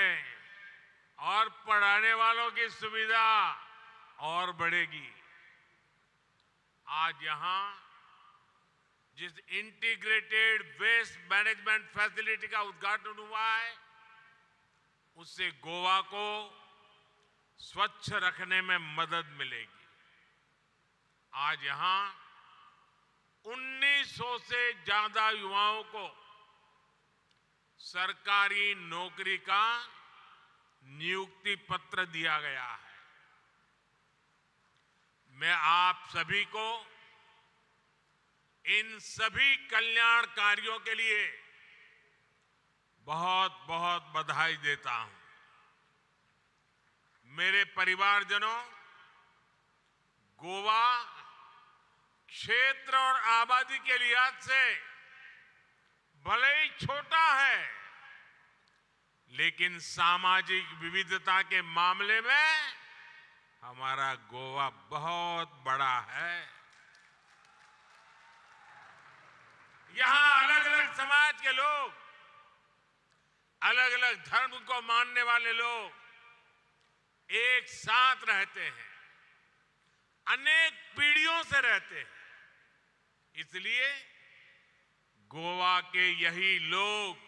G: और पढ़ाने वालों की सुविधा और बढ़ेगी। आज यहां जिस इंटीग्रेटेड वेस्ट मैनेजमेंट फैसिलिटी का उद्घाटन हुआ है, उससे गोवा को स्वच्छ रखने में मदद मिलेगी। आज यहां 1900 से ज्यादा युवाओं को सरकारी नौकरी का नियुक्ति पत्र दिया गया है। मैं आप सभी को इन सभी कल्याण कार्यों के लिए बहुत बहुत बधाई देता हूं। मेरे परिवारजनों, गोवा क्षेत्र और आबादी के लिहाज से भले ही छोटा है, लेकिन सामाजिक विविधता के मामले में हमारा गोवा बहुत बड़ा है। यहां अलग अलग समाज के लोग, अलग अलग धर्म को मानने वाले लोग एक साथ रहते हैं, अनेक पीढ़ियों से रहते हैं। इसलिए गोवा के यही लोग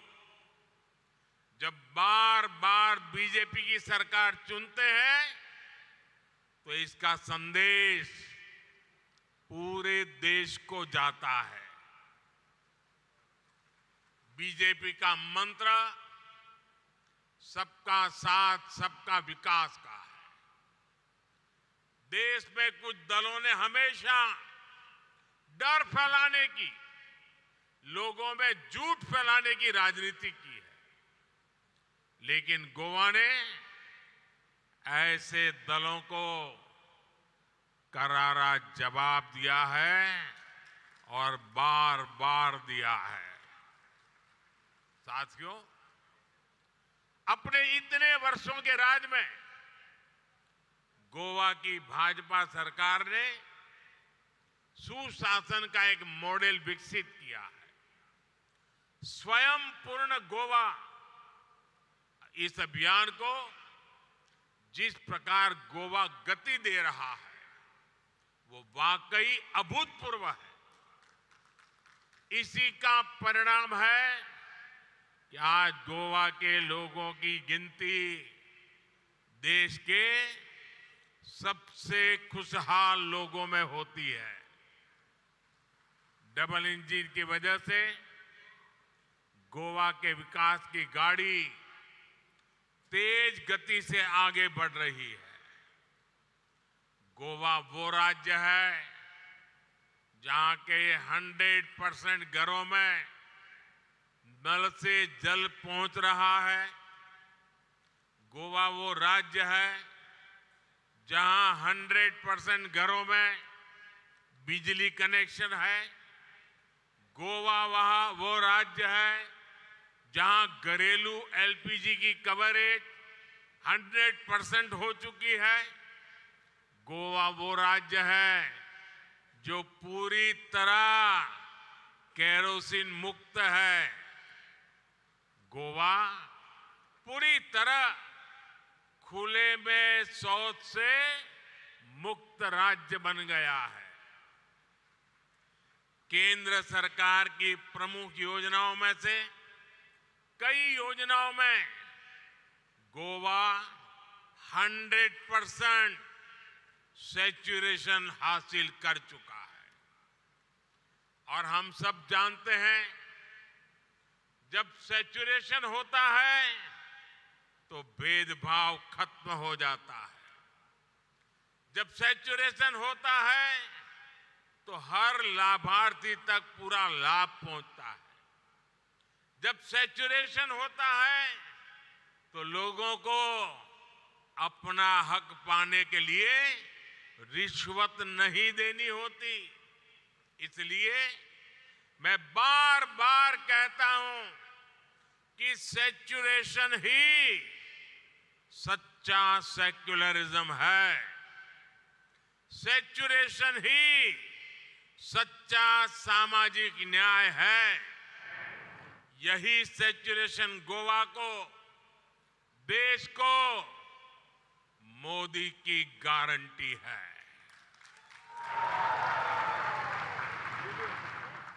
G: जब बार बार बीजेपी की सरकार चुनते हैं तो इसका संदेश पूरे देश को जाता है। बीजेपी का मंत्र सबका साथ सबका विकास का है। देश में कुछ दलों ने हमेशा डर फैलाने की, लोगों में झूठ फैलाने की राजनीति की है, लेकिन गोवा ने ऐसे दलों को करारा जवाब दिया है और बार बार दिया है। साथियों, अपने इतने वर्षों के राज में गोवा की भाजपा सरकार ने सुशासन का एक मॉडल विकसित किया है। स्वयं पूर्ण गोवा, इस अभियान को जिस प्रकार गोवा गति दे रहा है वो वाकई अभूतपूर्व है। इसी का परिणाम है कि आज गोवा के लोगों की गिनती देश के सबसे खुशहाल लोगों में होती है। डबल इंजन की वजह से गोवा के विकास की गाड़ी तेज गति से आगे बढ़ रही है। गोवा वो राज्य है जहां के 100% घरों में नल से जल पहुंच रहा है। गोवा वो राज्य है जहां 100% घरों में बिजली कनेक्शन है। गोवा वो राज्य है जहां घरेलू एलपीजी की कवरेज 100% हो चुकी है। गोवा वो राज्य है जो पूरी तरह केरोसिन मुक्त है। गोवा पूरी तरह खुले में शौच से मुक्त राज्य बन गया है। केंद्र सरकार की प्रमुख योजनाओं में से कई योजनाओं में गोवा 100% सैचुरेशन हासिल कर चुका है। और हम सब जानते हैं जब सैचुरेशन होता है तो भेदभाव खत्म हो जाता है। जब सैचुरेशन होता है तो हर लाभार्थी तक पूरा लाभ पहुंचता है। जब सैचुरेशन होता है तो लोगों को अपना हक पाने के लिए रिश्वत नहीं देनी होती। इसलिए मैं बार बार कहता हूं कि सैचुरेशन ही सच्चा सेक्युलरिज्म है। सैचुरेशन ही सच्चा सामाजिक न्याय है। यही सैचुरेशन गोवा को, देश को मोदी की गारंटी है।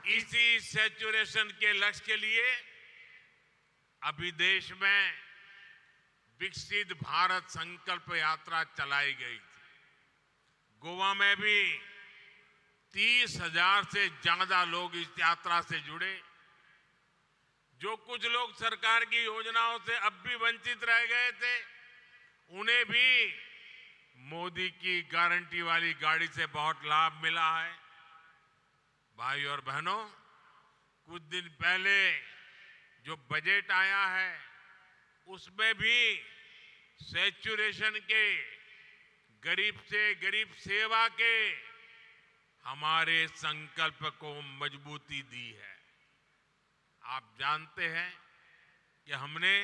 G: इसी सैचुरेशन के लक्ष्य के लिए अभी देश में विकसित भारत संकल्प यात्रा चलाई गई थी। गोवा में भी 30,000 से ज्यादा लोग इस यात्रा से जुड़े। जो कुछ लोग सरकार की योजनाओं से अब भी वंचित रह गए थे, उन्हें भी मोदी की गारंटी वाली गाड़ी से बहुत लाभ मिला है। भाई और बहनों, कुछ दिन पहले जो बजट आया है उसमें भी सैचुरेशन के, गरीब से गरीब सेवा के हमारे संकल्प को मजबूती दी है। आप जानते हैं कि हमने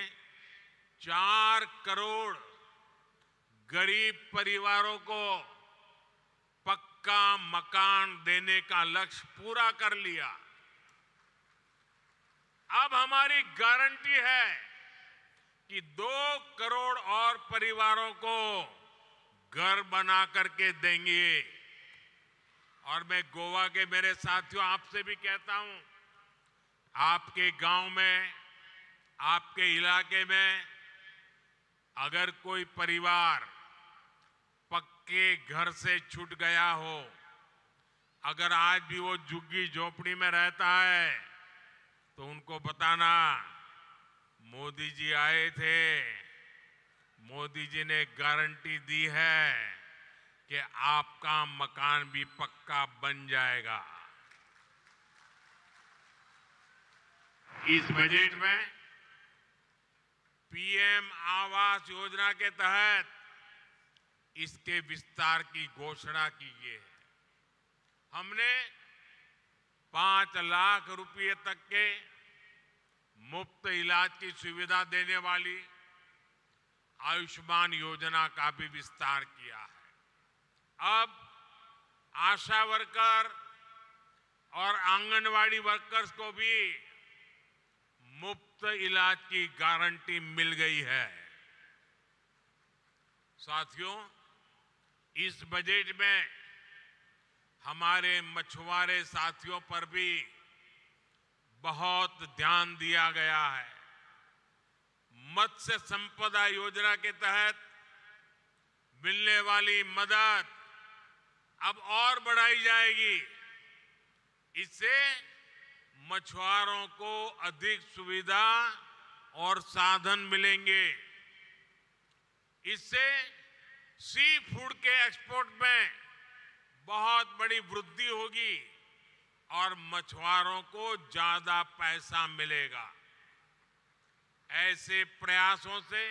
G: 4 करोड़ गरीब परिवारों को पक्का मकान देने का लक्ष्य पूरा कर लिया। अब हमारी गारंटी है कि 2 करोड़ और परिवारों को घर बना करके देंगे। और मैं गोवा के मेरे साथियों आपसे भी कहता हूं, आपके गांव में, आपके इलाके में अगर कोई परिवार पक्के घर से छूट गया हो, अगर आज भी वो झुग्गी झोपड़ी में रहता है, तो उनको बताना मोदी जी आए थे, मोदी जी ने गारंटी दी है कि आपका मकान भी पक्का बन जाएगा। इस बजट में पीएम आवास योजना के तहत इसके विस्तार की घोषणा की गई है। हमने 5 लाख रुपए तक के मुफ्त इलाज की सुविधा देने वाली आयुष्मान योजना का भी विस्तार किया है। अब आशा वर्कर और आंगनवाड़ी वर्कर्स को भी मुफ्त इलाज की गारंटी मिल गई है। साथियों, इस बजट में हमारे मछुआरे साथियों पर भी बहुत ध्यान दिया गया है। मत्स्य संपदा योजना के तहत मिलने वाली मदद अब और बढ़ाई जाएगी। इससे मछुआरों को अधिक सुविधा और साधन मिलेंगे। इससे सी फूड के एक्सपोर्ट में बहुत बड़ी वृद्धि होगी और मछुआरों को ज्यादा पैसा मिलेगा। ऐसे प्रयासों से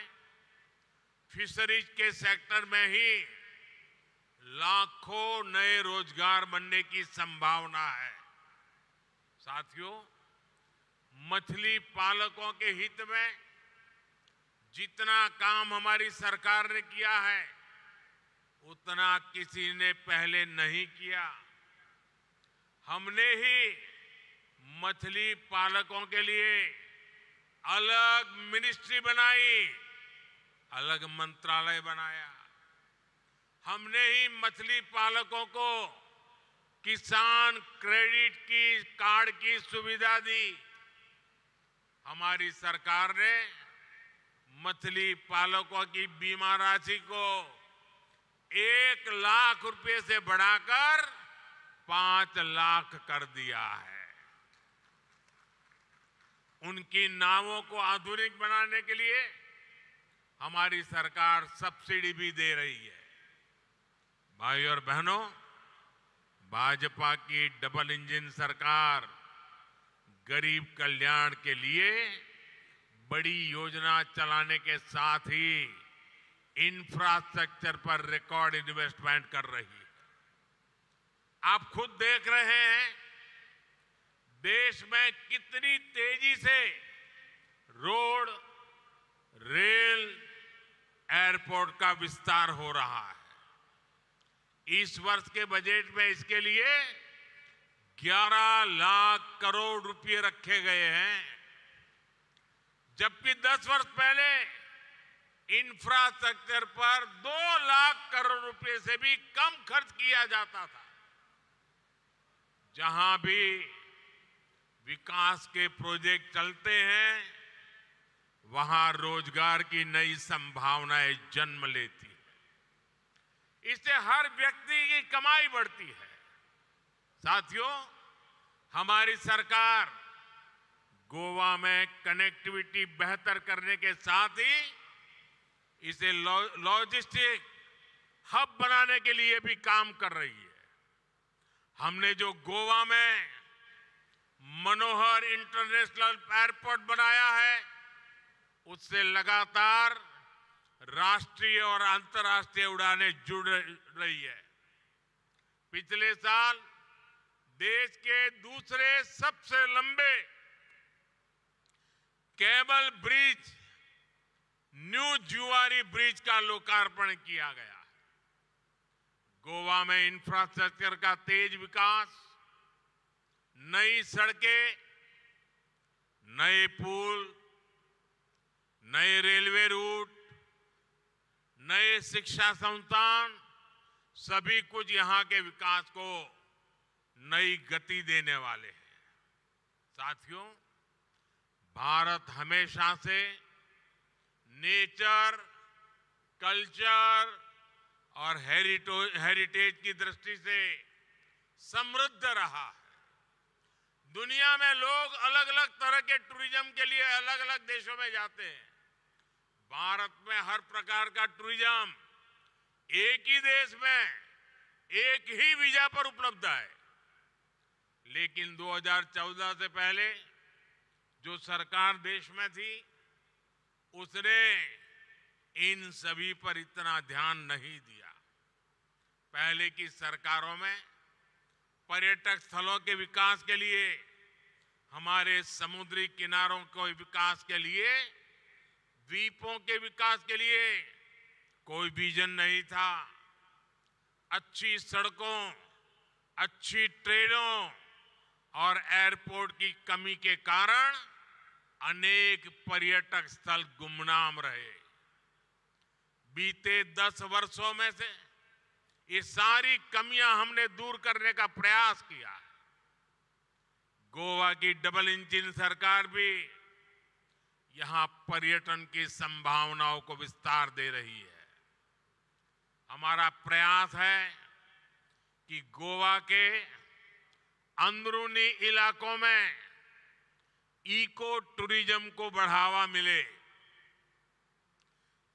G: फिशरीज के सेक्टर में ही लाखों नए रोजगार बनने की संभावना है। साथियों, मछली पालकों के हित में जितना काम हमारी सरकार ने किया है उतना किसी ने पहले नहीं किया। हमने ही मछली पालकों के लिए अलग मिनिस्ट्री बनाई, अलग मंत्रालय बनाया। हमने ही मछली पालकों को किसान क्रेडिट की कार्ड की सुविधा दी। हमारी सरकार ने मछली पालकों की बीमा राशि को 1 लाख रुपए से बढ़ाकर 5 लाख कर दिया है। उनकी नावों को आधुनिक बनाने के लिए हमारी सरकार सब्सिडी भी दे रही है। भाई और बहनों, भाजपा की डबल इंजन सरकार गरीब कल्याण के लिए बड़ी योजना चलाने के साथ ही इंफ्रास्ट्रक्चर पर रिकॉर्ड इन्वेस्टमेंट कर रही है। आप खुद देख रहे हैं देश में कितनी तेजी से रोड, रेल, एयरपोर्ट का विस्तार हो रहा है। इस वर्ष के बजट में इसके लिए 11 लाख करोड़ रुपए रखे गए हैं, जबकि 10 वर्ष पहले इंफ्रास्ट्रक्चर पर 2 लाख करोड़ रुपए से भी कम खर्च किया जाता था। जहां भी विकास के प्रोजेक्ट चलते हैं वहां रोजगार की नई संभावनाएं जन्म लेती है। इससे हर व्यक्ति की कमाई बढ़ती है। साथियों, हमारी सरकार गोवा में कनेक्टिविटी बेहतर करने के साथ ही इसे लॉजिस्टिक हब बनाने के लिए भी काम कर रही है। हमने जो गोवा में मनोहर इंटरनेशनल एयरपोर्ट बनाया है उससे लगातार राष्ट्रीय और अंतर्राष्ट्रीय उड़ानें जुड़ रही है। पिछले साल देश के दूसरे सबसे लंबे केबल ब्रिज न्यू जुआरी ब्रिज का लोकार्पण किया गया। गोवा में इंफ्रास्ट्रक्चर का तेज विकास, नई सड़कें, नए पुल, नए रेलवे रूट, नए शिक्षा संस्थान, सभी कुछ यहां के विकास को नई गति देने वाले हैं। साथियों, भारत हमेशा से नेचर, कल्चर और हेरिटेज की दृष्टि से समृद्ध रहा है। दुनिया में लोग अलग अलग तरह के टूरिज्म के लिए अलग अलग देशों में जाते हैं। भारत में हर प्रकार का टूरिज्म एक ही देश में एक ही वीजा पर उपलब्ध है। लेकिन 2014 से पहले जो सरकार देश में थी उसने इन सभी पर इतना ध्यान नहीं दिया। पहले की सरकारों में पर्यटक स्थलों के विकास के लिए, हमारे समुद्री किनारों के विकास के लिए, द्वीपों के विकास के लिए कोई विजन नहीं था। अच्छी सड़कों, अच्छी ट्रेनों और एयरपोर्ट की कमी के कारण अनेक पर्यटक स्थल गुमनाम रहे। बीते 10 वर्षों में से ये सारी कमियां हमने दूर करने का प्रयास किया है। गोवा की डबल इंजन सरकार भी यहां पर्यटन की संभावनाओं को विस्तार दे रही है। हमारा प्रयास है कि गोवा के अंदरूनी इलाकों में इको टूरिज्म को बढ़ावा मिले।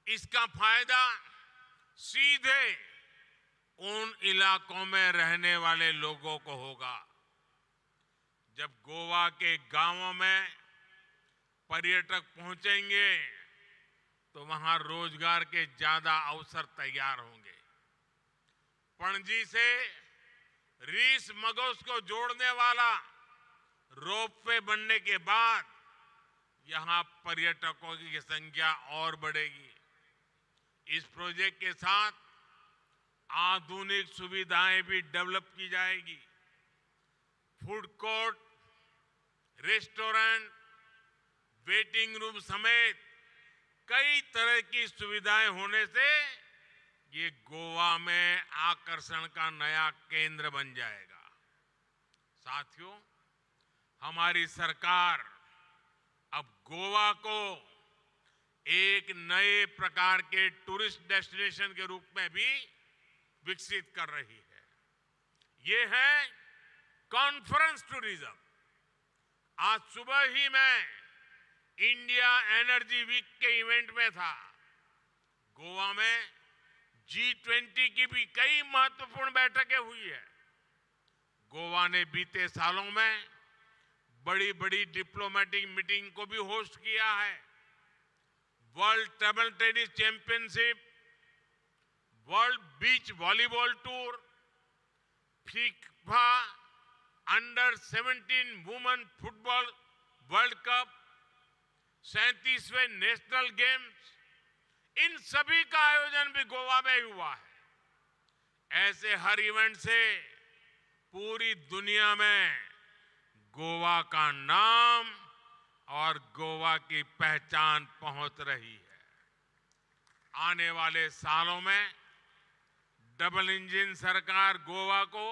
G: इसका फायदा सीधे उन इलाकों में रहने वाले लोगों को होगा। जब गोवा के गांवों में पर्यटक पहुंचेंगे तो वहां रोजगार के ज्यादा अवसर तैयार होंगे। पणजी से रीस मगोस को जोड़ने वाला रोपवे बनने के बाद यहां पर्यटकों की संख्या और बढ़ेगी। इस प्रोजेक्ट के साथ आधुनिक सुविधाएं भी डेवलप की जाएगी। Food court, restaurant, waiting room समेत कई तरह की सुविधाएं होने से ये गोवा में आकर्षण का नया केंद्र बन जाएगा। साथियों, हमारी सरकार अब गोवा को एक नए प्रकार के टूरिस्ट डेस्टिनेशन के रूप में भी विकसित कर रही है। ये है कॉन्फ्रेंस टूरिज्म। आज सुबह ही मैं इंडिया एनर्जी वीक के इवेंट में था। गोवा में G20 की भी कई महत्वपूर्ण बैठकें हुई है। गोवा ने बीते सालों में बड़ी बड़ी डिप्लोमेटिक मीटिंग को भी होस्ट किया है। World table tennis championship, world beach volleyball tour, FIFA under 17 women football world cup, 37वें नेशनल गेम्स, इन सभी का आयोजन भी गोवा में ही हुआ है। ऐसे हर इवेंट से पूरी दुनिया में गोवा का नाम और गोवा की पहचान पहुंच रही है। आने वाले सालों में डबल इंजन सरकार गोवा को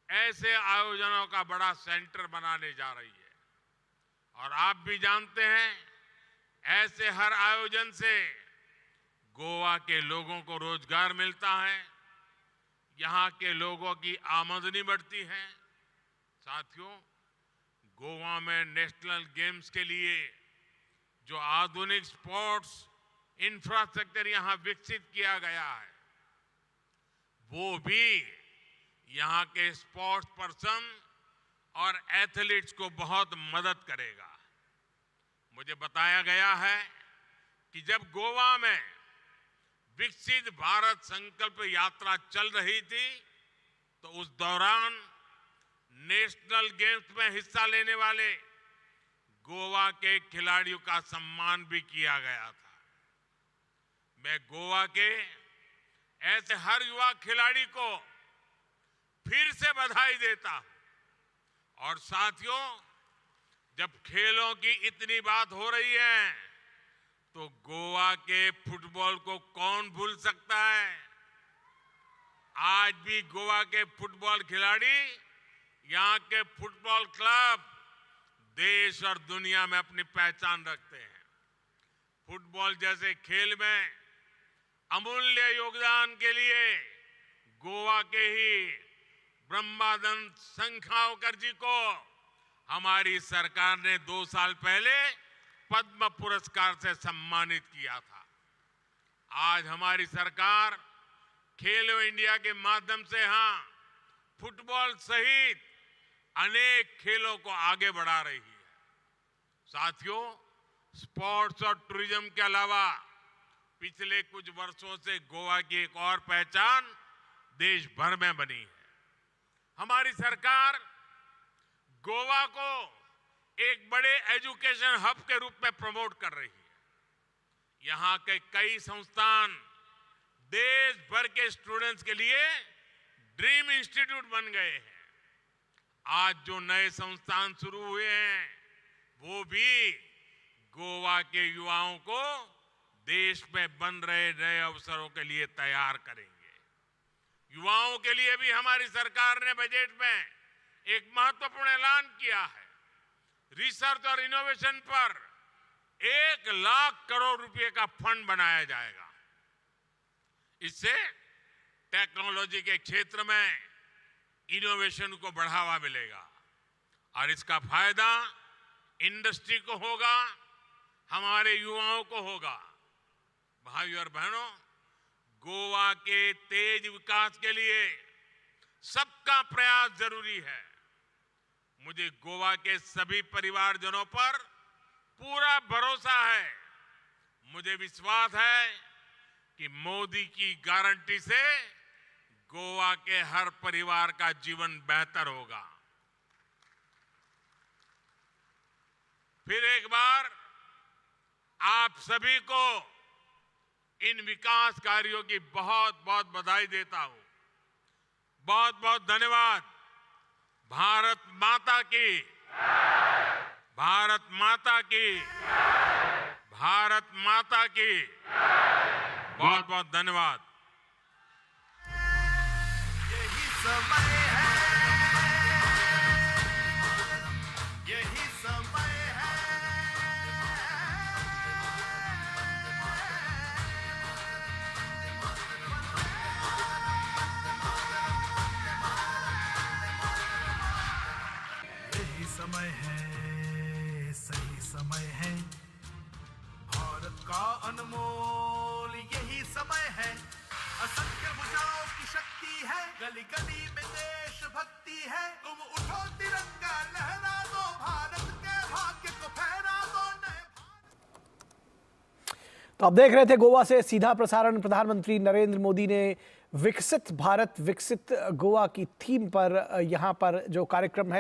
G: ऐसे आयोजनों का बड़ा सेंटर बनाने जा रही है। और आप भी जानते हैं, ऐसे हर आयोजन से गोवा के लोगों को रोजगार मिलता है, यहाँ के लोगों की आमदनी बढ़ती है। साथियों, गोवा में नेशनल गेम्स के लिए जो आधुनिक स्पोर्ट्स इंफ्रास्ट्रक्चर यहाँ विकसित किया गया है, वो भी यहाँ के स्पोर्ट्स पर्सन और एथलीट्स को बहुत मदद करेगा। मुझे बताया गया है कि जब गोवा में विकसित भारत संकल्प यात्रा चल रही थी तो उस दौरान नेशनल गेम्स में हिस्सा लेने वाले गोवा के खिलाड़ियों का सम्मान भी किया गया था। मैं गोवा के ऐसे हर युवा खिलाड़ी को फिर से बधाई देता हूं। और साथियों, जब खेलों की इतनी बात हो रही है तो गोवा के फुटबॉल को कौन भूल सकता है। आज भी गोवा के फुटबॉल खिलाड़ी, यहाँ के फुटबॉल क्लब देश और दुनिया में अपनी पहचान रखते हैं। फुटबॉल जैसे खेल में अमूल्य योगदान के लिए गोवा के ही ब्रह्मानंद संखावकर जी को हमारी सरकार ने 2 साल पहले पद्म पुरस्कार से सम्मानित किया था। आज हमारी सरकार खेलो इंडिया के माध्यम से फुटबॉल सहित अनेक खेलों को आगे बढ़ा रही है। साथियों, स्पोर्ट्स और टूरिज्म के अलावा पिछले कुछ वर्षों से गोवा की एक और पहचान देश भर में बनी है। हमारी सरकार गोवा को एक बड़े एजुकेशन हब के रूप में प्रमोट कर रही है। यहाँ के कई संस्थान देश भर के स्टूडेंट्स के लिए ड्रीम इंस्टीट्यूट बन गए हैं। आज जो नए संस्थान शुरू हुए हैं वो भी गोवा के युवाओं को देश में बन रहे नए अवसरों के लिए तैयार करेंगे। युवाओं के लिए भी हमारी सरकार ने बजट में एक महत्वपूर्ण ऐलान किया है। रिसर्च और इनोवेशन पर 1 लाख करोड़ रुपए का फंड बनाया जाएगा। इससे टेक्नोलॉजी के क्षेत्र में इनोवेशन को बढ़ावा मिलेगा और इसका फायदा इंडस्ट्री को होगा, हमारे युवाओं को होगा। भाइयों और बहनों, गोवा के तेज विकास के लिए सबका प्रयास जरूरी है। मुझे गोवा के सभी परिवारजनों पर पूरा भरोसा है। मुझे विश्वास है कि मोदी की गारंटी से गोवा के हर परिवार का जीवन बेहतर होगा। फिर एक बार आप सभी को इन विकास कार्यों की बहुत बहुत बधाई देता हूं। बहुत बहुत धन्यवाद। भारत माता की, भारत माता की, भारत माता की। बहुत बहुत धन्यवाद।
C: यही समय है, यही समय है। यही समय है, सही समय है। भारत का अनमोल यही समय है। असंख्य भुजाओं की शक्ति है, गली गली में देशभक्ति है। तुम उठो तिरंगा लहरा दो, भारत के भाग्य को फहरा दो नए।
A: तो आप देख रहे थे गोवा से सीधा प्रसारण। प्रधानमंत्री नरेंद्र मोदी ने विकसित भारत विकसित गोवा की थीम पर यहाँ पर जो कार्यक्रम है